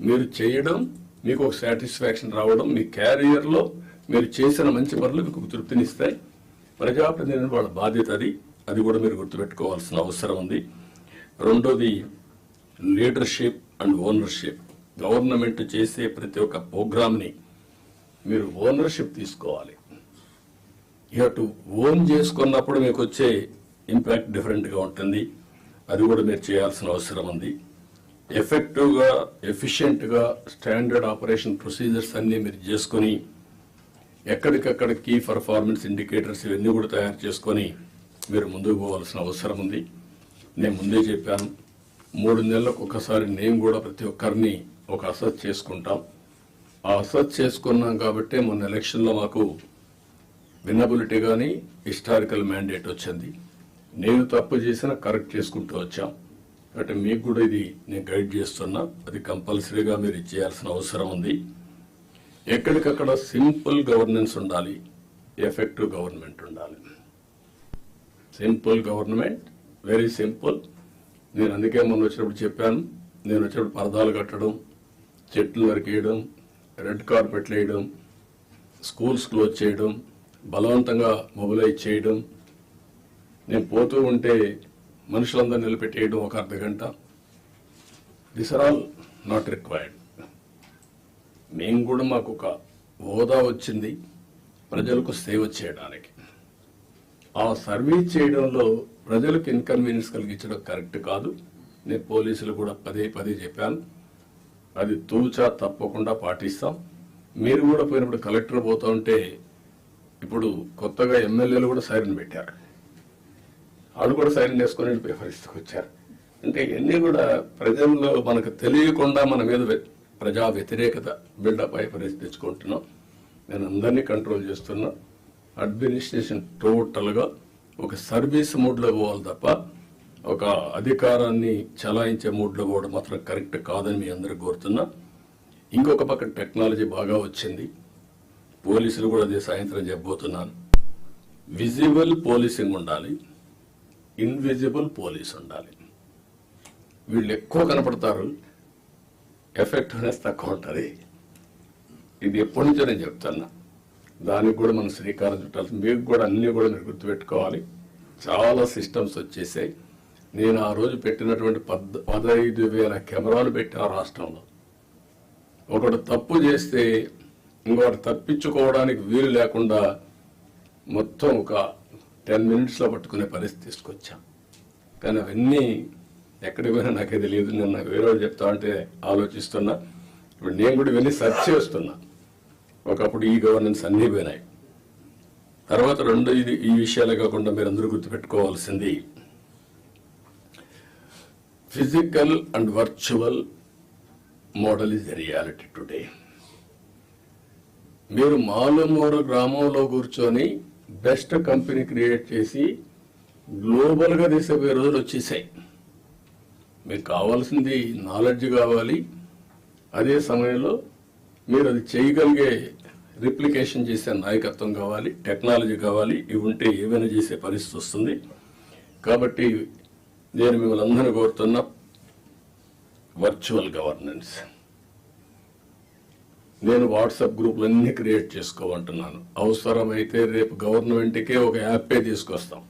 మీరు చేయడం, మీకు ఒక సాటిస్ఫాక్షన్ రావడం, మీ క్యారియర్లో మీరు చేసిన మంచి పనులు మీకు తృప్తినిస్తాయి. ప్రజాప్రతినిధి వాళ్ళ బాధ్యత అది కూడా మీరు గుర్తుపెట్టుకోవాల్సిన అవసరం ఉంది. రెండోది లీడర్షిప్ అండ్ ఓనర్షిప్. గవర్నమెంట్ చేసే ప్రతి ఒక్క ప్రోగ్రామ్ని మీరు ఓనర్షిప్ తీసుకోవాలి. యూ టు ఓన్ చేసుకున్నప్పుడు మీకు వచ్చే ఇంపాక్ట్ డిఫరెంట్గా ఉంటుంది. అది కూడా మీరు చేయాల్సిన అవసరం ఉంది. ఎఫెక్టివ్గా, ఎఫిషియెంట్గా స్టాండర్డ్ ఆపరేషన్ ప్రొసీజర్స్ అన్నీ మీరు చేసుకొని, ఎక్కడికక్కడ కీ పర్ఫార్మెన్స్ ఇండికేటర్స్ ఇవన్నీ కూడా తయారు చేసుకొని మీరు ముందుకు పోవాల్సిన అవసరం ఉంది. నేను ముందే చెప్పాను, 3 నెలలకు ఒకసారి నేను కూడా ప్రతి ఒక్కరిని ఒక అసెస్ చేసుకుంటాం. ఆ అసెస్ చేసుకున్నాం కాబట్టి మొన్న ఎలక్షన్లో మాకు విన్నబిలిటీ కానీ హిస్టారికల్ మ్యాండేట్ వచ్చింది. నేను తప్పు చేసినా కరెక్ట్ చేసుకుంటూ వచ్చాం. అంటే మీకు కూడా ఇది నేను గైడ్ చేస్తున్నా, అది కంపల్సరీగా మీరు చేయాల్సిన అవసరం ఉంది. ఎక్కడికక్కడ సింపుల్ గవర్నెన్స్ ఉండాలి, ఎఫెక్టివ్ గవర్నమెంట్ ఉండాలి. Simple government, very simple. నేను అందుకే మొన్న వచ్చినప్పుడు చెప్పాను, నేను వచ్చినప్పుడు పరదాలు కట్టడం, చెట్లు నరికేయడం, రెడ్ కార్పెట్లు వేయడం, స్కూల్స్ క్లోజ్ చేయడం, బలవంతంగా మొబిలైజ్ చేయడం, నేను పోతూ ఉంటే మనుషులందరూ నిలబెట్టేయడం ఒక అర్ధగంట, this are all not required. మేము కూడా మాకు ఒక హోదా వచ్చింది ప్రజలకు సేవ చేయడానికి. ఆ సర్వీస్ చేయడంలో ప్రజలకు ఇన్కన్వీనియన్స్ కలిగించడం కరెక్ట్ కాదు. నేను పోలీసులు కూడా పదే చెప్పాను, అది తూచా తప్పకుండా పాటిస్తాం. మీరు కూడా పోయినప్పుడు కలెక్టర్ పోతా ఉంటే, ఇప్పుడు కొత్తగా ఎమ్మెల్యేలు కూడా సైరన్ పెట్టారు, వాళ్ళు కూడా సైరన్ వేసుకొని వెళ్ళిపోయే పరిస్థితికి వచ్చారు. అంటే ఇవన్నీ కూడా ప్రజల్లో మనకు తెలియకుండా మన మీద ప్రజా వ్యతిరేకత బిల్డప్ అయ్యే పరిస్థితి తెచ్చుకుంటున్నాం. నేను అందరినీ కంట్రోల్ చేస్తున్నా. అడ్మినిస్ట్రేషన్ టోటల్గా ఒక సర్వీస్ మూడ్లో పోవాలి తప్ప ఒక అధికారాన్ని చలాయించే మూడ్లో పోవడం మాత్రం కరెక్ట్ కాదని మీ అందరూ కోరుతున్నా. ఇంకొక పక్క టెక్నాలజీ బాగా వచ్చింది, పోలీసులు కూడా అదే సాయంత్రం చెప్పబోతున్నాను. విజిబుల్ పోలీసింగ్ ఉండాలి, ఇన్విజిబుల్ పోలీస్ ఉండాలి. వీళ్ళు ఎక్కువ కనపడతారు, ఎఫెక్టివ్నెస్ తక్కువ ఉంటుంది. ఇది ఎప్పటి నుంచో నేను చెప్తున్నా, దానికి కూడా మనం శ్రీకారం చుట్టాలి. మీకు కూడా అన్నీ కూడా మీరు గుర్తుపెట్టుకోవాలి. చాలా సిస్టమ్స్ వచ్చేసాయి. నేను ఆ రోజు పెట్టినటువంటి 15,000 కెమెరాలు పెట్టిన రాష్ట్రంలో. ఒకటి తప్పు చేస్తే ఇంకొకటి తప్పించుకోవడానికి వీలు లేకుండా మొత్తం ఒక 10 మినిట్స్లో పట్టుకునే పరిస్థితి తీసుకొచ్చాం. కానీ అవన్నీ ఎక్కడికి పోయినా నాకే తెలియదు. నేను నాకు వేరే వాళ్ళు చెప్తా ఉంటే ఆలోచిస్తున్నా. ఇప్పుడు నేను కూడా ఇవన్నీ సెర్చ్ చేస్తున్నా. ఒకప్పుడు ఈ గవర్నెన్స్ అన్నీ పోయినాయి. తర్వాత రెండు ఈ విషయాలే కాకుండా మీరు అందరూ గుర్తుపెట్టుకోవాల్సింది, physical and virtual model is the reality today. మీరు మాలుమూరు గ్రామంలో కూర్చొని బెస్ట్ కంపెనీ క్రియేట్ చేసి గ్లోబల్గా తీసిపోయే రోజులు వచ్చేసాయి. మీకు కావాల్సింది నాలెడ్జ్ కావాలి, అదే సమయంలో మీరు అది చేయగలిగే రిప్లికేషన్ చేసే నాయకత్వం కావాలి, టెక్నాలజీ కావాలి. ఇవి ఉంటే ఏమైనా చేసే పరిస్థితి వస్తుంది. కాబట్టి నేను మిమ్మల్ని అందరూ కోరుతున్న వర్చువల్ గవర్నెన్స్. నేను వాట్సాప్ గ్రూపులన్నీ క్రియేట్ చేసుకోమంటున్నాను. అవసరమైతే రేపు గవర్నమెంట్కే ఒక యాపే తీసుకొస్తాం.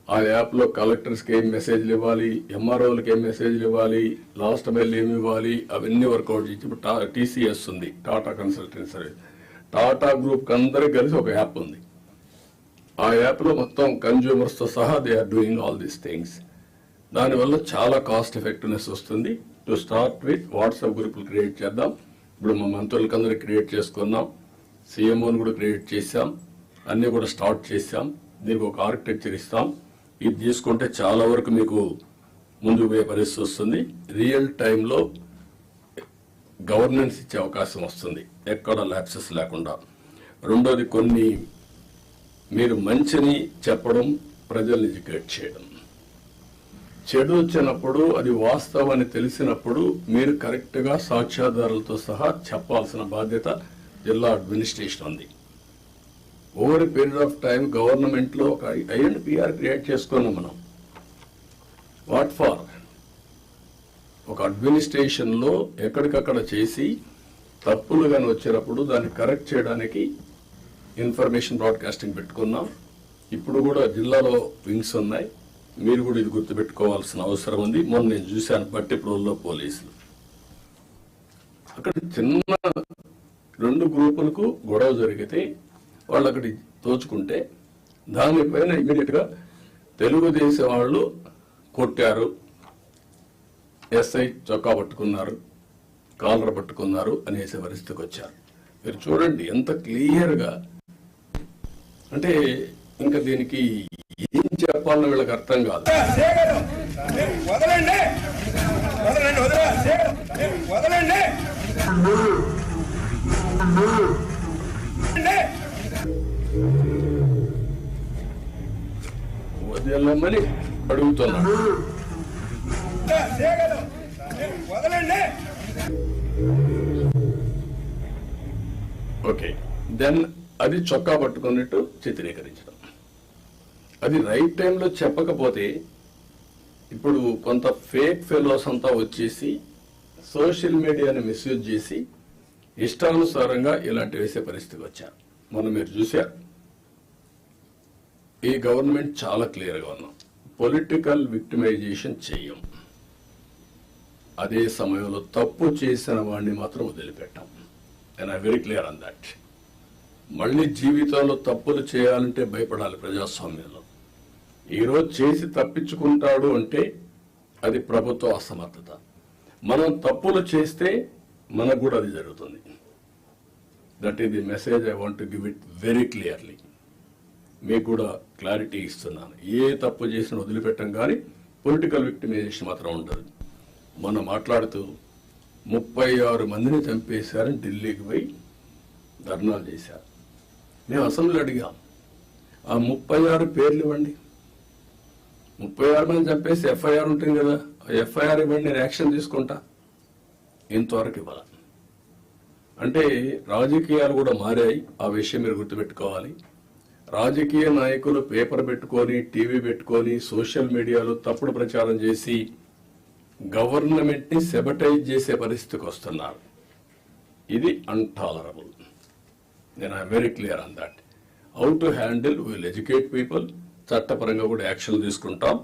ఆ యాప్లో కలెక్టర్స్కి ఏం మెసేజ్లు ఇవ్వాలి, ఎంఆర్ఓలకి ఏం మెసేజ్లు ఇవ్వాలి, లాస్ట్ మైల్ ఏమి ఇవ్వాలి, అవన్నీ వర్కౌట్ చేసి ఇప్పుడు టీసీఎస్ ఉంది, Tata consultancy service. Tata group అందరికి కలిసి ఒక యాప్ ఉంది. ఆ యాప్లో మొత్తం కన్జ్యూమర్స్తో సహా they are doing all these things. దానివల్ల చాలా కాస్ట్ ఎఫెక్టివ్నెస్ వస్తుంది. టు స్టార్ట్ విత్ వాట్సాప్ గ్రూపులు క్రియేట్ చేద్దాం. ఇప్పుడు మా మంత్రులకి అందరూ క్రియేట్ చేసుకున్నాం, సీఎంఓని కూడా క్రియేట్ చేశాం, అన్నీ కూడా స్టార్ట్ చేశాం. దీనికి ఒక ఆర్కిటెక్చర్ ఇస్తాం. ఇది తీసుకుంటే చాలా వరకు మీకు ముందుకు పోయే పరిస్థితి వస్తుంది. రియల్ టైంలో గవర్నెన్స్ ఇచ్చే అవకాశం వస్తుంది, ఎక్కడ ల్యాప్సెస్ లేకుండా. రెండోది, కొన్ని మీరు మంచిని చెప్పడం, ప్రజల్ని ఎడ్యుకేట్ చేయడం. చెడు వచ్చినప్పుడు అది వాస్తవాన్ని తెలిసినప్పుడు మీరు కరెక్ట్గా సాక్ష్యాధారాలతో సహా చెప్పాల్సిన బాధ్యత జిల్లా అడ్మినిస్ట్రేషన్ ఉంది. Over a period of time గవర్నమెంట్లో ఒక ఐఎన్పిఆర్ క్రియేట్ చేసుకున్నాం మనం. What for? ఒక అడ్మినిస్ట్రేషన్లో ఎక్కడికక్కడ చేసి తప్పులు కానీ వచ్చినప్పుడు దాన్ని కరెక్ట్ చేయడానికి ఇన్ఫర్మేషన్ బ్రాడ్కాస్టింగ్ పెట్టుకున్నాం. ఇప్పుడు కూడా జిల్లాలో వింగ్స్ ఉన్నాయి. మీరు కూడా ఇది గుర్తుపెట్టుకోవాల్సిన అవసరం ఉంది. మొన్న నేను చూశాను బట్టిప్రోల్లో పోలీసులు అక్కడ చిన్న 2 గ్రూపులకు గొడవ జరిగితే వాళ్ళు అక్కడి దోచుకుంటే దానిపైన ఇమీడియట్ గా తెలుగుదేశం వాళ్ళు కొట్టారు, ఎస్ఐ చొక్కా పట్టుకున్నారు, కాలర్ పట్టుకున్నారు అనేసే పరిస్థితికి వచ్చారు. మీరు చూడండి ఎంత క్లియర్ గా. అంటే ఇంకా దీనికి ఏం చెప్పాలని వీళ్ళకి అర్థం కాదు. వదిలేమని అడుగుతున్నాను. ఓకే, దెన్ అది చొక్కా పట్టుకున్నట్టు చిత్రీకరించడం. అది రైట్ టైంలో చెప్పకపోతే ఇప్పుడు కొంత ఫేక్ ఫెలోస్ అంతా వచ్చేసి సోషల్ మీడియాని మిస్యూజ్ చేసి ఇష్టానుసారంగా ఇలాంటి వేసే పరిస్థితికి వచ్చారు. మనం మీరు చూశారు. ఈ గవర్నమెంట్ చాలా క్లియర్గా ఉన్నాం, పొలిటికల్ విక్టిమైజేషన్ చెయ్యం. అదే సమయంలో తప్పు చేసిన వాడిని మాత్రం వదిలిపెట్టాం. And I very clear on that. మళ్ళీ జీవితంలో తప్పులు చేయాలంటే భయపడాలి ప్రజాస్వామ్యంలో. ఈరోజు చేసి తప్పించుకుంటాడు అంటే అది ప్రభుత్వ అసమర్థత. మనం తప్పులు చేస్తే మనకు కూడా అది జరుగుతుంది. That is the message I want to give it very clearly. మీకు కూడా క్లారిటీ ఇస్తున్నాను. ఏ తప్పు చేసినా వదిలిపెట్టం, కానీ పొలిటికల్ విక్టిమైజేషన్ మాత్రం ఉండదు. మనం మాట్లాడుతూ 36 మందిని చంపేశారని ఢిల్లీకి పోయి ధర్నాలు చేశారు. మేము అసెంబ్లీ అడిగాం, ఆ 36 పేర్లు ఇవ్వండి. 36 మంది చంపేసి ఎఫ్ఐఆర్ ఉంటుంది కదా, ఎఫ్ఐఆర్ ఇవ్వండి, నేను యాక్షన్ తీసుకుంటా. ఇంతవరకు ఇవ్వాలి. అంటే రాజకీయాలు కూడా మారాయి. ఆ విషయం మీరు గుర్తుపెట్టుకోవాలి. రాజకీయ నాయకులు పేపర్ పెట్టుకొని, టీవీ పెట్టుకొని, సోషల్ మీడియాలో తప్పుడు ప్రచారం చేసి గవర్నమెంట్ ని సెబటైజ్ చేసే పరిస్థితికి వస్తున్నారు. ఇది అన్టాలరబుల్. నేను I very clear on that. How to handle, will educate people. చట్టపరంగా కూడా యాక్షన్ తీసుకుంటాం.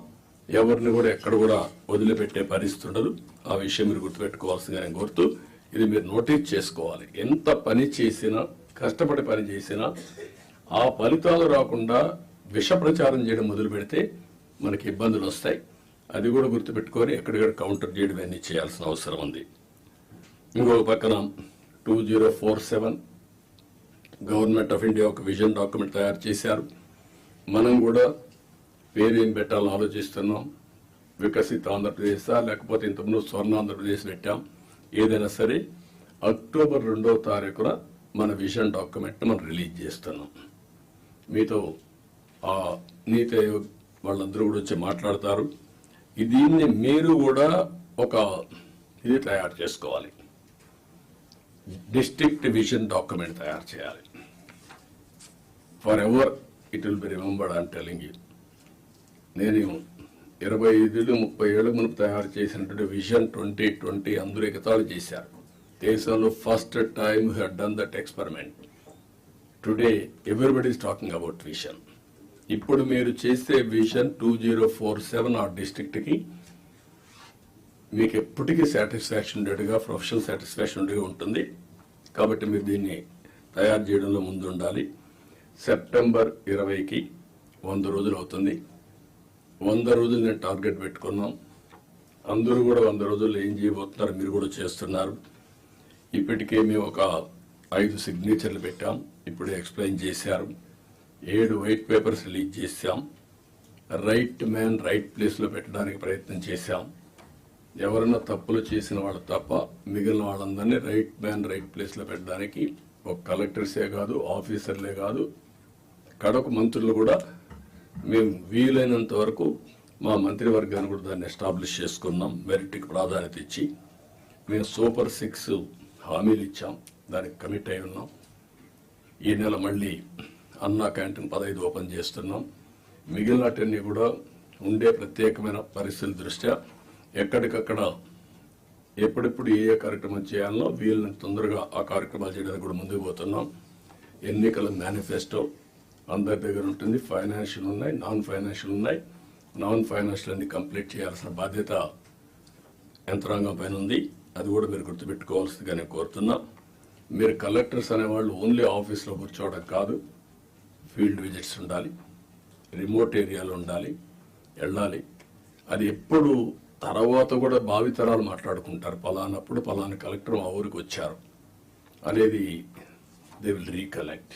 ఎవరిని కూడా ఎక్కడ కూడా వదిలిపెట్టే పరిస్థితి ఉండదు. ఆ విషయం మీరు గుర్తుపెట్టుకోవాల్సిందిగా నేను కోరుతూ, ఇది మీరు నోటీస్ చేసుకోవాలి. ఎంత పని చేసినా, కష్టపడి పని చేసినా ఆ ఫలితాలు రాకుండా విష ప్రచారం చేయడం మొదలు పెడితే మనకి ఇబ్బందులు వస్తాయి. అది కూడా గుర్తుపెట్టుకొని ఎక్కడిక్కడ కౌంటర్ చేయడం అన్నీ చేయాల్సిన అవసరం ఉంది. ఇంకొక పక్కన 2047 గవర్నమెంట్ ఆఫ్ ఇండియా ఒక విజన్ డాక్యుమెంట్ తయారు చేశారు. మనం కూడా పేరేం పెట్టాలని ఆలోచిస్తున్నాం. వికసిత ఆంధ్రప్రదేశ్ లేకపోతే ఇంతకుముందు స్వర్ణ ఆంధ్రప్రదేశ్ పెట్టాం. ఏదైనా సరే అక్టోబర్ 2వ తారీఖున మన విజన్ డాక్యుమెంట్ మనం రిలీజ్ చేస్తున్నాం. మీతో ఆ నీతి ఆయోగ్ వాళ్ళందరూ కూడా వచ్చి మాట్లాడతారు. దీన్ని మీరు కూడా ఒక ఇది తయారు చేసుకోవాలి. డిస్ట్రిక్ట్ విజన్ డాక్యుమెంట్ తయారు చేయాలి. For ever it will be remembered. I'm telling you. నేను 25-30 ఏళ్ళ మునుపు తయారు చేసినటువంటి విజన్ 2020 అందరూ ఎగతాళి చేశారు. దేశంలో first time who had done that experiment. Today everybody is talking about vision. ఇప్పుడు మీరు చేసే విజన్ 2047 ఆ డిస్ట్రిక్ట్కి మీకు ఎప్పటికీ సాటిస్ఫాక్షన్ ఉండేట్టుగా, ప్రొఫెషనల్ సాటిస్ఫాక్షన్ ఉండేగా ఉంటుంది. కాబట్టి మీరు దీన్ని తయారు చేయడంలో ముందు ఉండాలి. సెప్టెంబర్ 20కి 100 రోజులు అవుతుంది. 100 రోజులు నేను టార్గెట్ పెట్టుకున్నాం. అందరూ కూడా 100 రోజుల్లో ఏం చేయబోతున్నారు మీరు కూడా చేస్తున్నారు. ఇప్పటికే మేము ఒక 5 సిగ్నేచర్లు పెట్టాం. ఇప్పుడే ఎక్స్ప్లెయిన్ చేశారు. 7 వైట్ పేపర్స్ రిలీజ్ చేశాం. రైట్ మ్యాన్ రైట్ ప్లేస్లో పెట్టడానికి ప్రయత్నం చేశాం. ఎవరైనా తప్పులు చేసిన వాళ్ళు తప్ప మిగిలిన వాళ్ళందరినీ రైట్ మ్యాన్ రైట్ ప్లేస్లో పెట్టడానికి ఒక కలెక్టర్సే కాదు, ఆఫీసర్లే కాదు, కడకు మంత్రులు కూడా మేము వీలైనంత వరకు మా మంత్రివర్గాన్ని కూడా దాన్ని ఎస్టాబ్లిష్ చేసుకున్నాం. మెరిట్కి ప్రాధాన్యత ఇచ్చి మేము సూపర్ 6 హామీలు ఇచ్చాం. దానికి కమిట్ అయి ఉన్నాం. ఈ నెల మళ్ళీ అన్నా క్యాంటీన్ 15 ఓపెన్ చేస్తున్నాం. మిగిలినటన్నీ కూడా ఉండే ప్రత్యేకమైన పరిస్థితుల దృష్ట్యా ఎక్కడికక్కడ ఎప్పుడెప్పుడు ఏ కార్యక్రమం చేయాలనో వీళ్ళని తొందరగా ఆ కార్యక్రమాలు చేయడానికి కూడా ముందుకు పోతున్నాం. ఎన్నికల మేనిఫెస్టో అందరి దగ్గర ఉంటుంది. ఫైనాన్షియల్ ఉన్నాయి, నాన్ ఫైనాన్షియల్ ఉన్నాయి. నాన్ ఫైనాన్షియల్ అన్ని కంప్లీట్ చేయాల్సిన బాధ్యత యంత్రాంగం పైన ఉంది. అది కూడా మీరు గుర్తుపెట్టుకోవాల్సిందిగా నేను కోరుతున్నా. మీరు కలెక్టర్స్ అనేవాళ్ళు ఓన్లీ ఆఫీస్లో కూర్చోవడం కాదు, ఫీల్డ్ విజిట్స్ ఉండాలి, రిమోట్ ఏరియాలో ఉండాలి, వెళ్ళాలి. అది ఎప్పుడు తర్వాత కూడా భావితరాలు మాట్లాడుకుంటారు. పలానప్పుడు పలానా కలెక్టర్ మా ఊరికి వచ్చారు అనేది దే విల్ రీకలెక్ట్.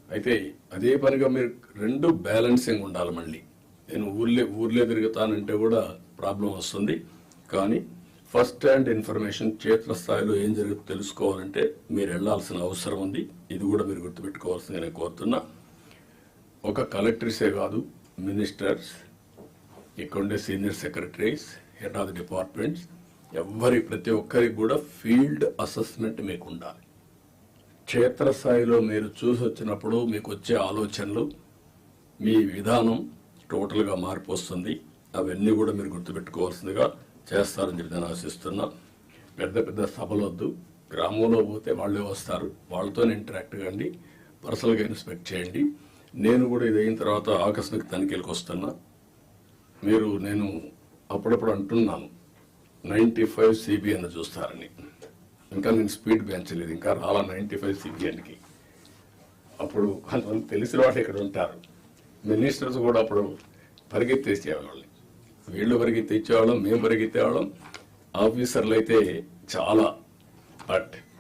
అయితే అదే పనిగా మీరు 2 బ్యాలెన్సింగ్ ఉండాలి. మళ్ళీ నేను ఊర్లే తిరుగుతానంటే కూడా ప్రాబ్లం వస్తుంది. కానీ ఫస్ట్ హ్యాండ్ ఇన్ఫర్మేషన్ క్షేత్రస్థాయిలో ఏం జరుగుతుందో తెలుసుకోవాలంటే మీరు వెళ్లాల్సిన అవసరం ఉంది. ఇది కూడా మీరు గుర్తుపెట్టుకోవాల్సిందిగా నేను కోరుతున్నా. ఒక కలెక్టర్సే కాదు, మినిస్టర్స్, ఇక్కడుండే senior secretaries, head of the departments, ప్రతి ఒక్కరికి కూడా ఫీల్డ్ అసెస్మెంట్ మీకు ఉండాలి. క్షేత్రస్థాయిలో మీరు చూసి వచ్చినప్పుడు మీకు వచ్చే ఆలోచనలు, మీ విధానం టోటల్గా మార్పు వస్తుంది. అవన్నీ కూడా మీరు గుర్తుపెట్టుకోవాల్సిందిగా చేస్తారని చెప్పి నేను ఆశిస్తున్నా. పెద్ద పెద్ద సభలు వద్దు. గ్రామంలో పోతే వాళ్ళే వస్తారు, వాళ్ళతో ఇంటరాక్ట్ కండి, పర్సనల్గా ఇన్స్పెక్ట్ చేయండి. నేను కూడా ఇది అయిన తర్వాత ఆకస్మిక తనిఖీలకు వస్తున్నా. నేను అప్పుడప్పుడు అంటున్నాను 95 CBN చూస్తారని. ఇంకా నేను స్పీడ్ పెంచలేదు, ఇంకా రాలా 95 CBNకి. అప్పుడు కొంతమంది తెలిసిన వాళ్ళు ఇక్కడ ఉంటారు. మినిస్టర్స్ కూడా అప్పుడు పరిగెత్తేసేవాళ్ళని, వీళ్ళు పరిగెత్తిచ్చేవాళ్ళం, మేము పరిగెత్తేవాళ్ళం. ఆఫీసర్లు అయితే చాలా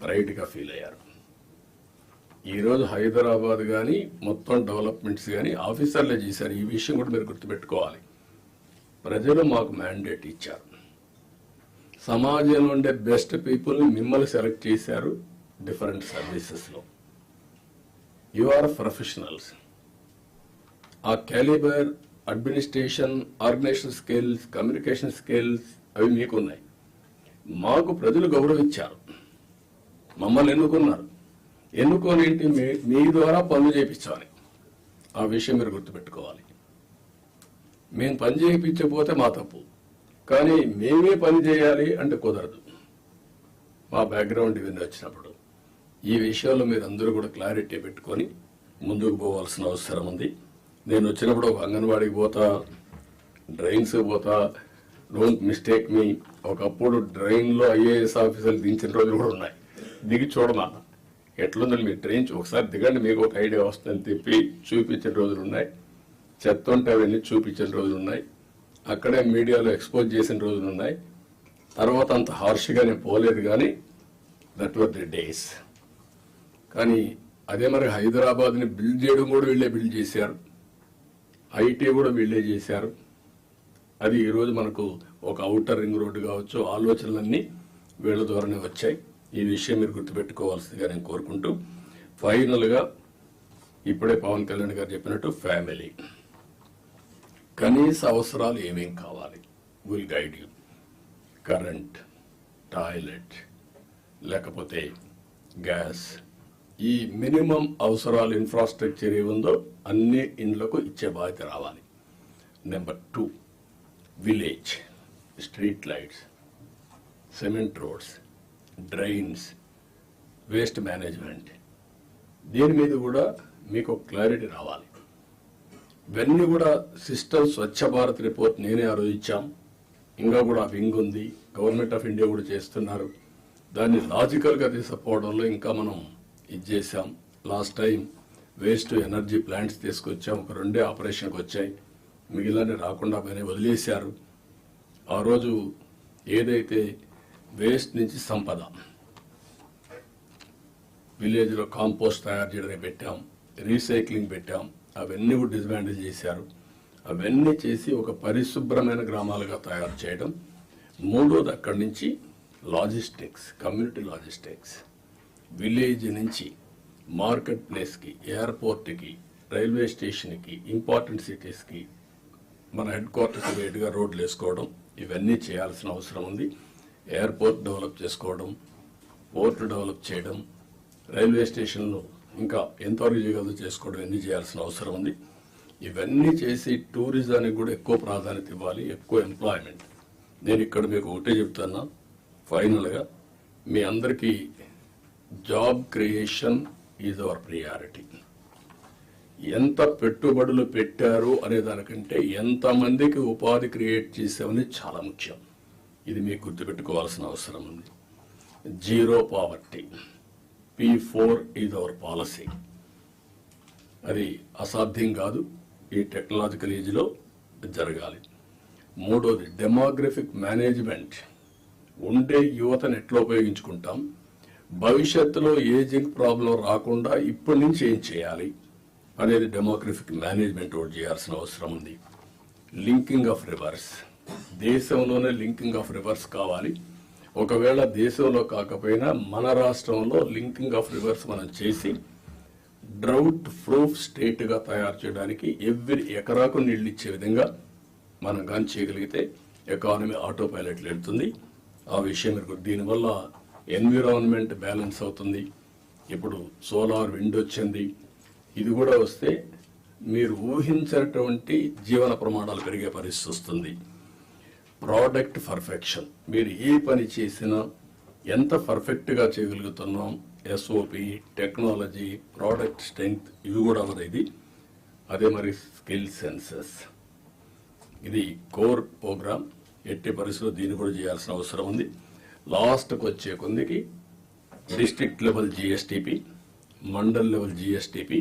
ప్రైడ్గా ఫీల్ అయ్యారు. ఈరోజు హైదరాబాద్ కానీ మొత్తం డెవలప్మెంట్స్ కానీ ఆఫీసర్లే చేశారు. ఈ విషయం కూడా మీరు గుర్తుపెట్టుకోవాలి. ప్రజలు మాకు మ్యాండేట్ ఇచ్చారు. సమాజంలో ఉండే బెస్ట్ పీపుల్ని మిమ్మల్ని సెలెక్ట్ చేశారు డిఫరెంట్ సర్వీసెస్లో. You are professionals. ఆ calibre, administration, organisation skills, communication skills అవి మీకున్నాయి. మాకు ప్రజలు గౌరవించారు, మమ్మల్ని ఎన్నుకున్నారు. ఎన్నుకోనేంటి మీ ద్వారా పనులు చేయించాలి. ఆ విషయం మీరు గుర్తుపెట్టుకోవాలి. మేము పని చేయించకపోతే మా తప్పు, కానీ మేమే పని చేయాలి అంటే కుదరదు. మా బ్యాక్గ్రౌండ్ ఇవన్నీ వచ్చినప్పుడు ఈ విషయాల్లో మీరు అందరూ కూడా క్లారిటీ పెట్టుకొని ముందుకు పోవాల్సిన అవసరం ఉంది. నేను వచ్చినప్పుడు ఒక అంగన్వాడీకి పోతా, డ్రైన్స్ పోతా, డోంట్ మిస్టేక్ మీ. ఒకప్పుడు డ్రైన్లో IAS ఆఫీసర్లు దించిన రోజులు కూడా ఉన్నాయి. దిగి చూడమా ఎట్లుందని మీ ట్రైన్ ఒకసారి దిగండి, మీకు ఒక ఐడియా వస్తుందని తిప్పి చూపించిన రోజులు ఉన్నాయి. చెత్త ఉంటే అవన్నీ చూపించిన రోజులు ఉన్నాయి. అక్కడే మీడియాలో ఎక్స్పోజ్ చేసిన రోజులు ఉన్నాయి. తర్వాత అంత హార్ష్గా నేను పోలేదు, కానీ దట్ వర్ ది డేస్. కానీ అదే మరి హైదరాబాద్ని బిల్డ్ చేయడం కూడా వీళ్ళే బిల్డ్ చేశారు. ఐటీ కూడా వీళ్ళే చేశారు. అది ఈరోజు మనకు ఒక ఔటర్ రింగ్ రోడ్డు కావచ్చు, ఆలోచనలన్నీ వీళ్ళ ద్వారానే వచ్చాయి. ఈ విషయం మీరు గుర్తుపెట్టుకోవాల్సిందిగా నేను కోరుకుంటూ, ఫైనల్గా ఇప్పుడే పవన్ కళ్యాణ్ గారు చెప్పినట్టు ఫ్యామిలీ కనీస అవసరాలు ఏమేం కావాలి will guide you. Current, toilet, లేకపోతే గ్యాస్, ఈ మినిమం అవసరాలు ఇన్ఫ్రాస్ట్రక్చర్ ఏముందో అన్ని ఇండ్లకు ఇచ్చే బాధ్యత రావాలి. Number 2, village street lights, cement roads, drains, waste management, దీని మీద కూడా మీకు క్లారిటీ రావాలి. ఇవన్నీ కూడా సిస్టమ్ స్వచ్ఛ భారత్ రిపోర్ట్ నేనే ఆ రోజు ఇచ్చాం. ఇంకా కూడా వింగ్ ఉంది, గవర్నమెంట్ ఆఫ్ ఇండియా కూడా చేస్తున్నారు. దాన్ని లాజికల్గా తీసుకుపోవడంలో ఇంకా మనం ఇది చేశాం. Last time waste energy plants తీసుకొచ్చాం, ఒక 2 ఆపరేషన్కి వచ్చాయి, మిగిలిన రాకుండా పైన వదిలేశారు. ఆ రోజు ఏదైతే వేస్ట్ నుంచి సంపద, విలేజ్లో కాంపోస్ట్ తయారు చేయడానికి పెట్టాం, రీసైక్లింగ్ పెట్టాం, అవన్నీ కూడా డిస్మాండిల్ చేశారు. అవన్నీ చేసి ఒక పరిశుభ్రమైన గ్రామాలుగా తయారు చేయడం. 3వది అక్కడి నుంచి లాజిస్టిక్స్, కమ్యూనిటీ లాజిస్టిక్స్, విలేజ్ నుంచి మార్కెట్ ప్లేస్కి, ఎయిర్పోర్ట్కి, రైల్వే స్టేషన్కి, ఇంపార్టెంట్ సిటీస్కి మన హెడ్ క్వార్టర్స్ వేటుగా రోడ్లు వేసుకోవడం, ఇవన్నీ చేయాల్సిన అవసరం ఉంది. ఎయిర్పోర్ట్ డెవలప్ చేసుకోవడం, పోర్టు డెవలప్ చేయడం, రైల్వే స్టేషన్లు ఇంకా ఎంతవరకు చేయగలదో చేసుకోవడం, ఇవన్నీ చేయాల్సిన అవసరం ఉంది. ఇవన్నీ చేసి టూరిజానికి కూడా ఎక్కువ ప్రాధాన్యత ఇవ్వాలి, ఎక్కువ ఎంప్లాయ్మెంట్. నేను ఇక్కడ మీకు ఒకటే చెప్తున్నా, ఫైనల్గా మీ అందరికీ job creation is our priority. ఎంత పెట్టుబడులు పెట్టారు అనే దానికంటే ఎంతమందికి ఉపాధి క్రియేట్ చేసామని చాలా ముఖ్యం. ఇది మీకు గుర్తుపెట్టుకోవాల్సిన అవసరం ఉంది. Zero poverty, P4 is our policy. అది అసాధ్యం కాదు, ఈ టెక్నాలజికల్ ఏజ్లో జరగాలి. 3వది డెమోగ్రఫిక్ మేనేజ్మెంట్. ఉండే యువతను ఎట్లా ఉపయోగించుకుంటాం, భవిష్యత్తులో ఏజింగ్ ప్రాబ్లం రాకుండా ఇప్పటి నుంచి ఏం చేయాలి అనేది డెమోగ్రఫిక్ మేనేజ్మెంట్ కూడా చేయాల్సిన అవసరం ఉంది. లింకింగ్ ఆఫ్ రివర్స్, దేశంలోనే లింకింగ్ ఆఫ్ రివర్స్ కావాలి. ఒకవేళ దేశంలో కాకపోయినా మన రాష్ట్రంలో లింకింగ్ ఆఫ్ రివర్స్ మనం చేసి డ్రౌట్ ప్రూఫ్ స్టేట్గా తయారు చేయడానికి ఎవ్రీ ఎకరాకు నీళ్ళు ఇచ్చే విధంగా మనం కానీ చేయగలిగితే ఎకానమీ ఆటో పైలట్లు వెళ్తుంది. ఆ విషయం మీరు దీనివల్ల ఎన్విరాన్మెంట్ బ్యాలెన్స్ అవుతుంది. ఇప్పుడు సోలార్ విండ్ వచ్చింది, ఇది కూడా వస్తే మీరు ఊహించినటువంటి జీవన ప్రమాణాలు పెరిగే పరిస్థితి వస్తుంది. ప్రోడక్ట్ పర్ఫెక్షన్, మీరు ఏ పని చేసినా ఎంత పర్ఫెక్ట్గా చేయగలుగుతున్నాం, ఎస్ఓపి, టెక్నాలజీ, ప్రోడక్ట్ స్ట్రెంగ్త్, ఇవి కూడా ఇది. అదే మరి స్కిల్ సెన్సెస్, ఇది కోర్ ప్రోగ్రామ్. ఎట్టి పరిస్థితుల్లో దీన్ని కూడా చేయాల్సిన అవసరం ఉంది. లాస్ట్కి వచ్చే కొందికి district level GSDP, mandal level GSDP,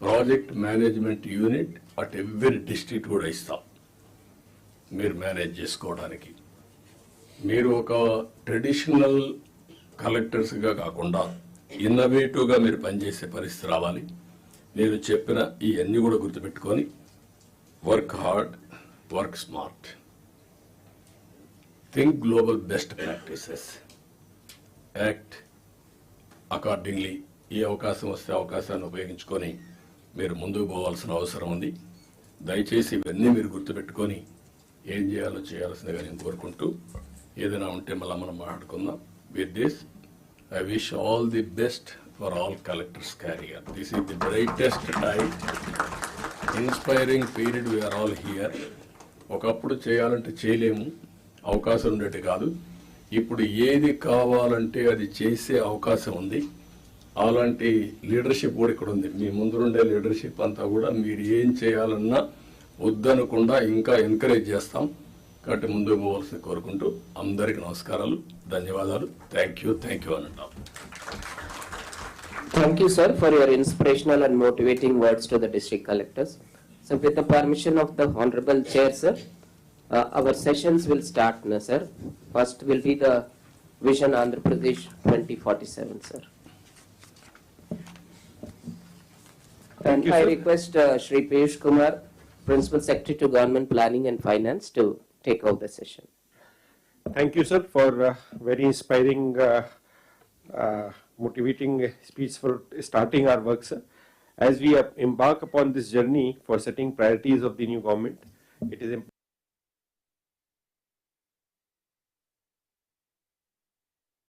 project management unit at every district కూడా ఇస్తాం మీరు మేనేజ్ చేసుకోవడానికి. మీరు ఒక ట్రెడిషనల్ కలెక్టర్స్గా కాకుండా ఇన్నోవేటివ్గా మీరు పనిచేసే పరిస్థితి రావాలి. నేను చెప్పిన ఇవన్నీ కూడా గుర్తుపెట్టుకొని work hard, work smart, think global best practices, act accordingly. ఈ అవకాశం వస్తే అవకాశాన్ని ఉపయోగించుకొని మీరు ముందుకు పోవాల్సిన అవసరం ఉంది. దయచేసి ఇవన్నీ మీరు గుర్తుపెట్టుకొని ఏం చేయాలో చేయాల్సిందిగా నేను కోరుకుంటూ, ఏదైనా ఉంటే మళ్ళీ మనం మాట్లాడుకుందాం. With this I wish all the best for all collectors career. This is the brightest time, inspiring period. We are all here. ఒకప్పుడు చేయాలంటే చేయలేము, అవకాశం ఉండేది కాదు. ఇప్పుడు ఏది కావాలంటే అది చేసే అవకాశం ఉంది. అలాంటి లీడర్షిప్ కూడా ఇక్కడ ఉంది. మీ ముందుండే లీడర్షిప్ అంతా కూడా మీరు ఏం చేయాలన్నా వద్దనకుండా ఇంకా ఎంకరేజ్ చేస్తాం. కాబట్టి ముందుకు పోవాల్సి కోరుకుంటూ అందరికీ నమస్కారాలు, ధన్యవాదాలు. థ్యాంక్ యూ అని అంటాం. Thank you, sir, for your inspirational and motivating words to the district collectors. So, with the permission of the Honorable Chair, sir, our sessions will start now, sir. First will be the Vision Andhra Pradesh 2047, sir. And you, I sir. request Shri Piyush Kumar, Principal Secretary to Government Planning and Finance, to take over the session. Thank you, sir, for very inspiring, motivating speech for starting our work, sir. As we embark upon this journey for setting priorities of the new government, it is important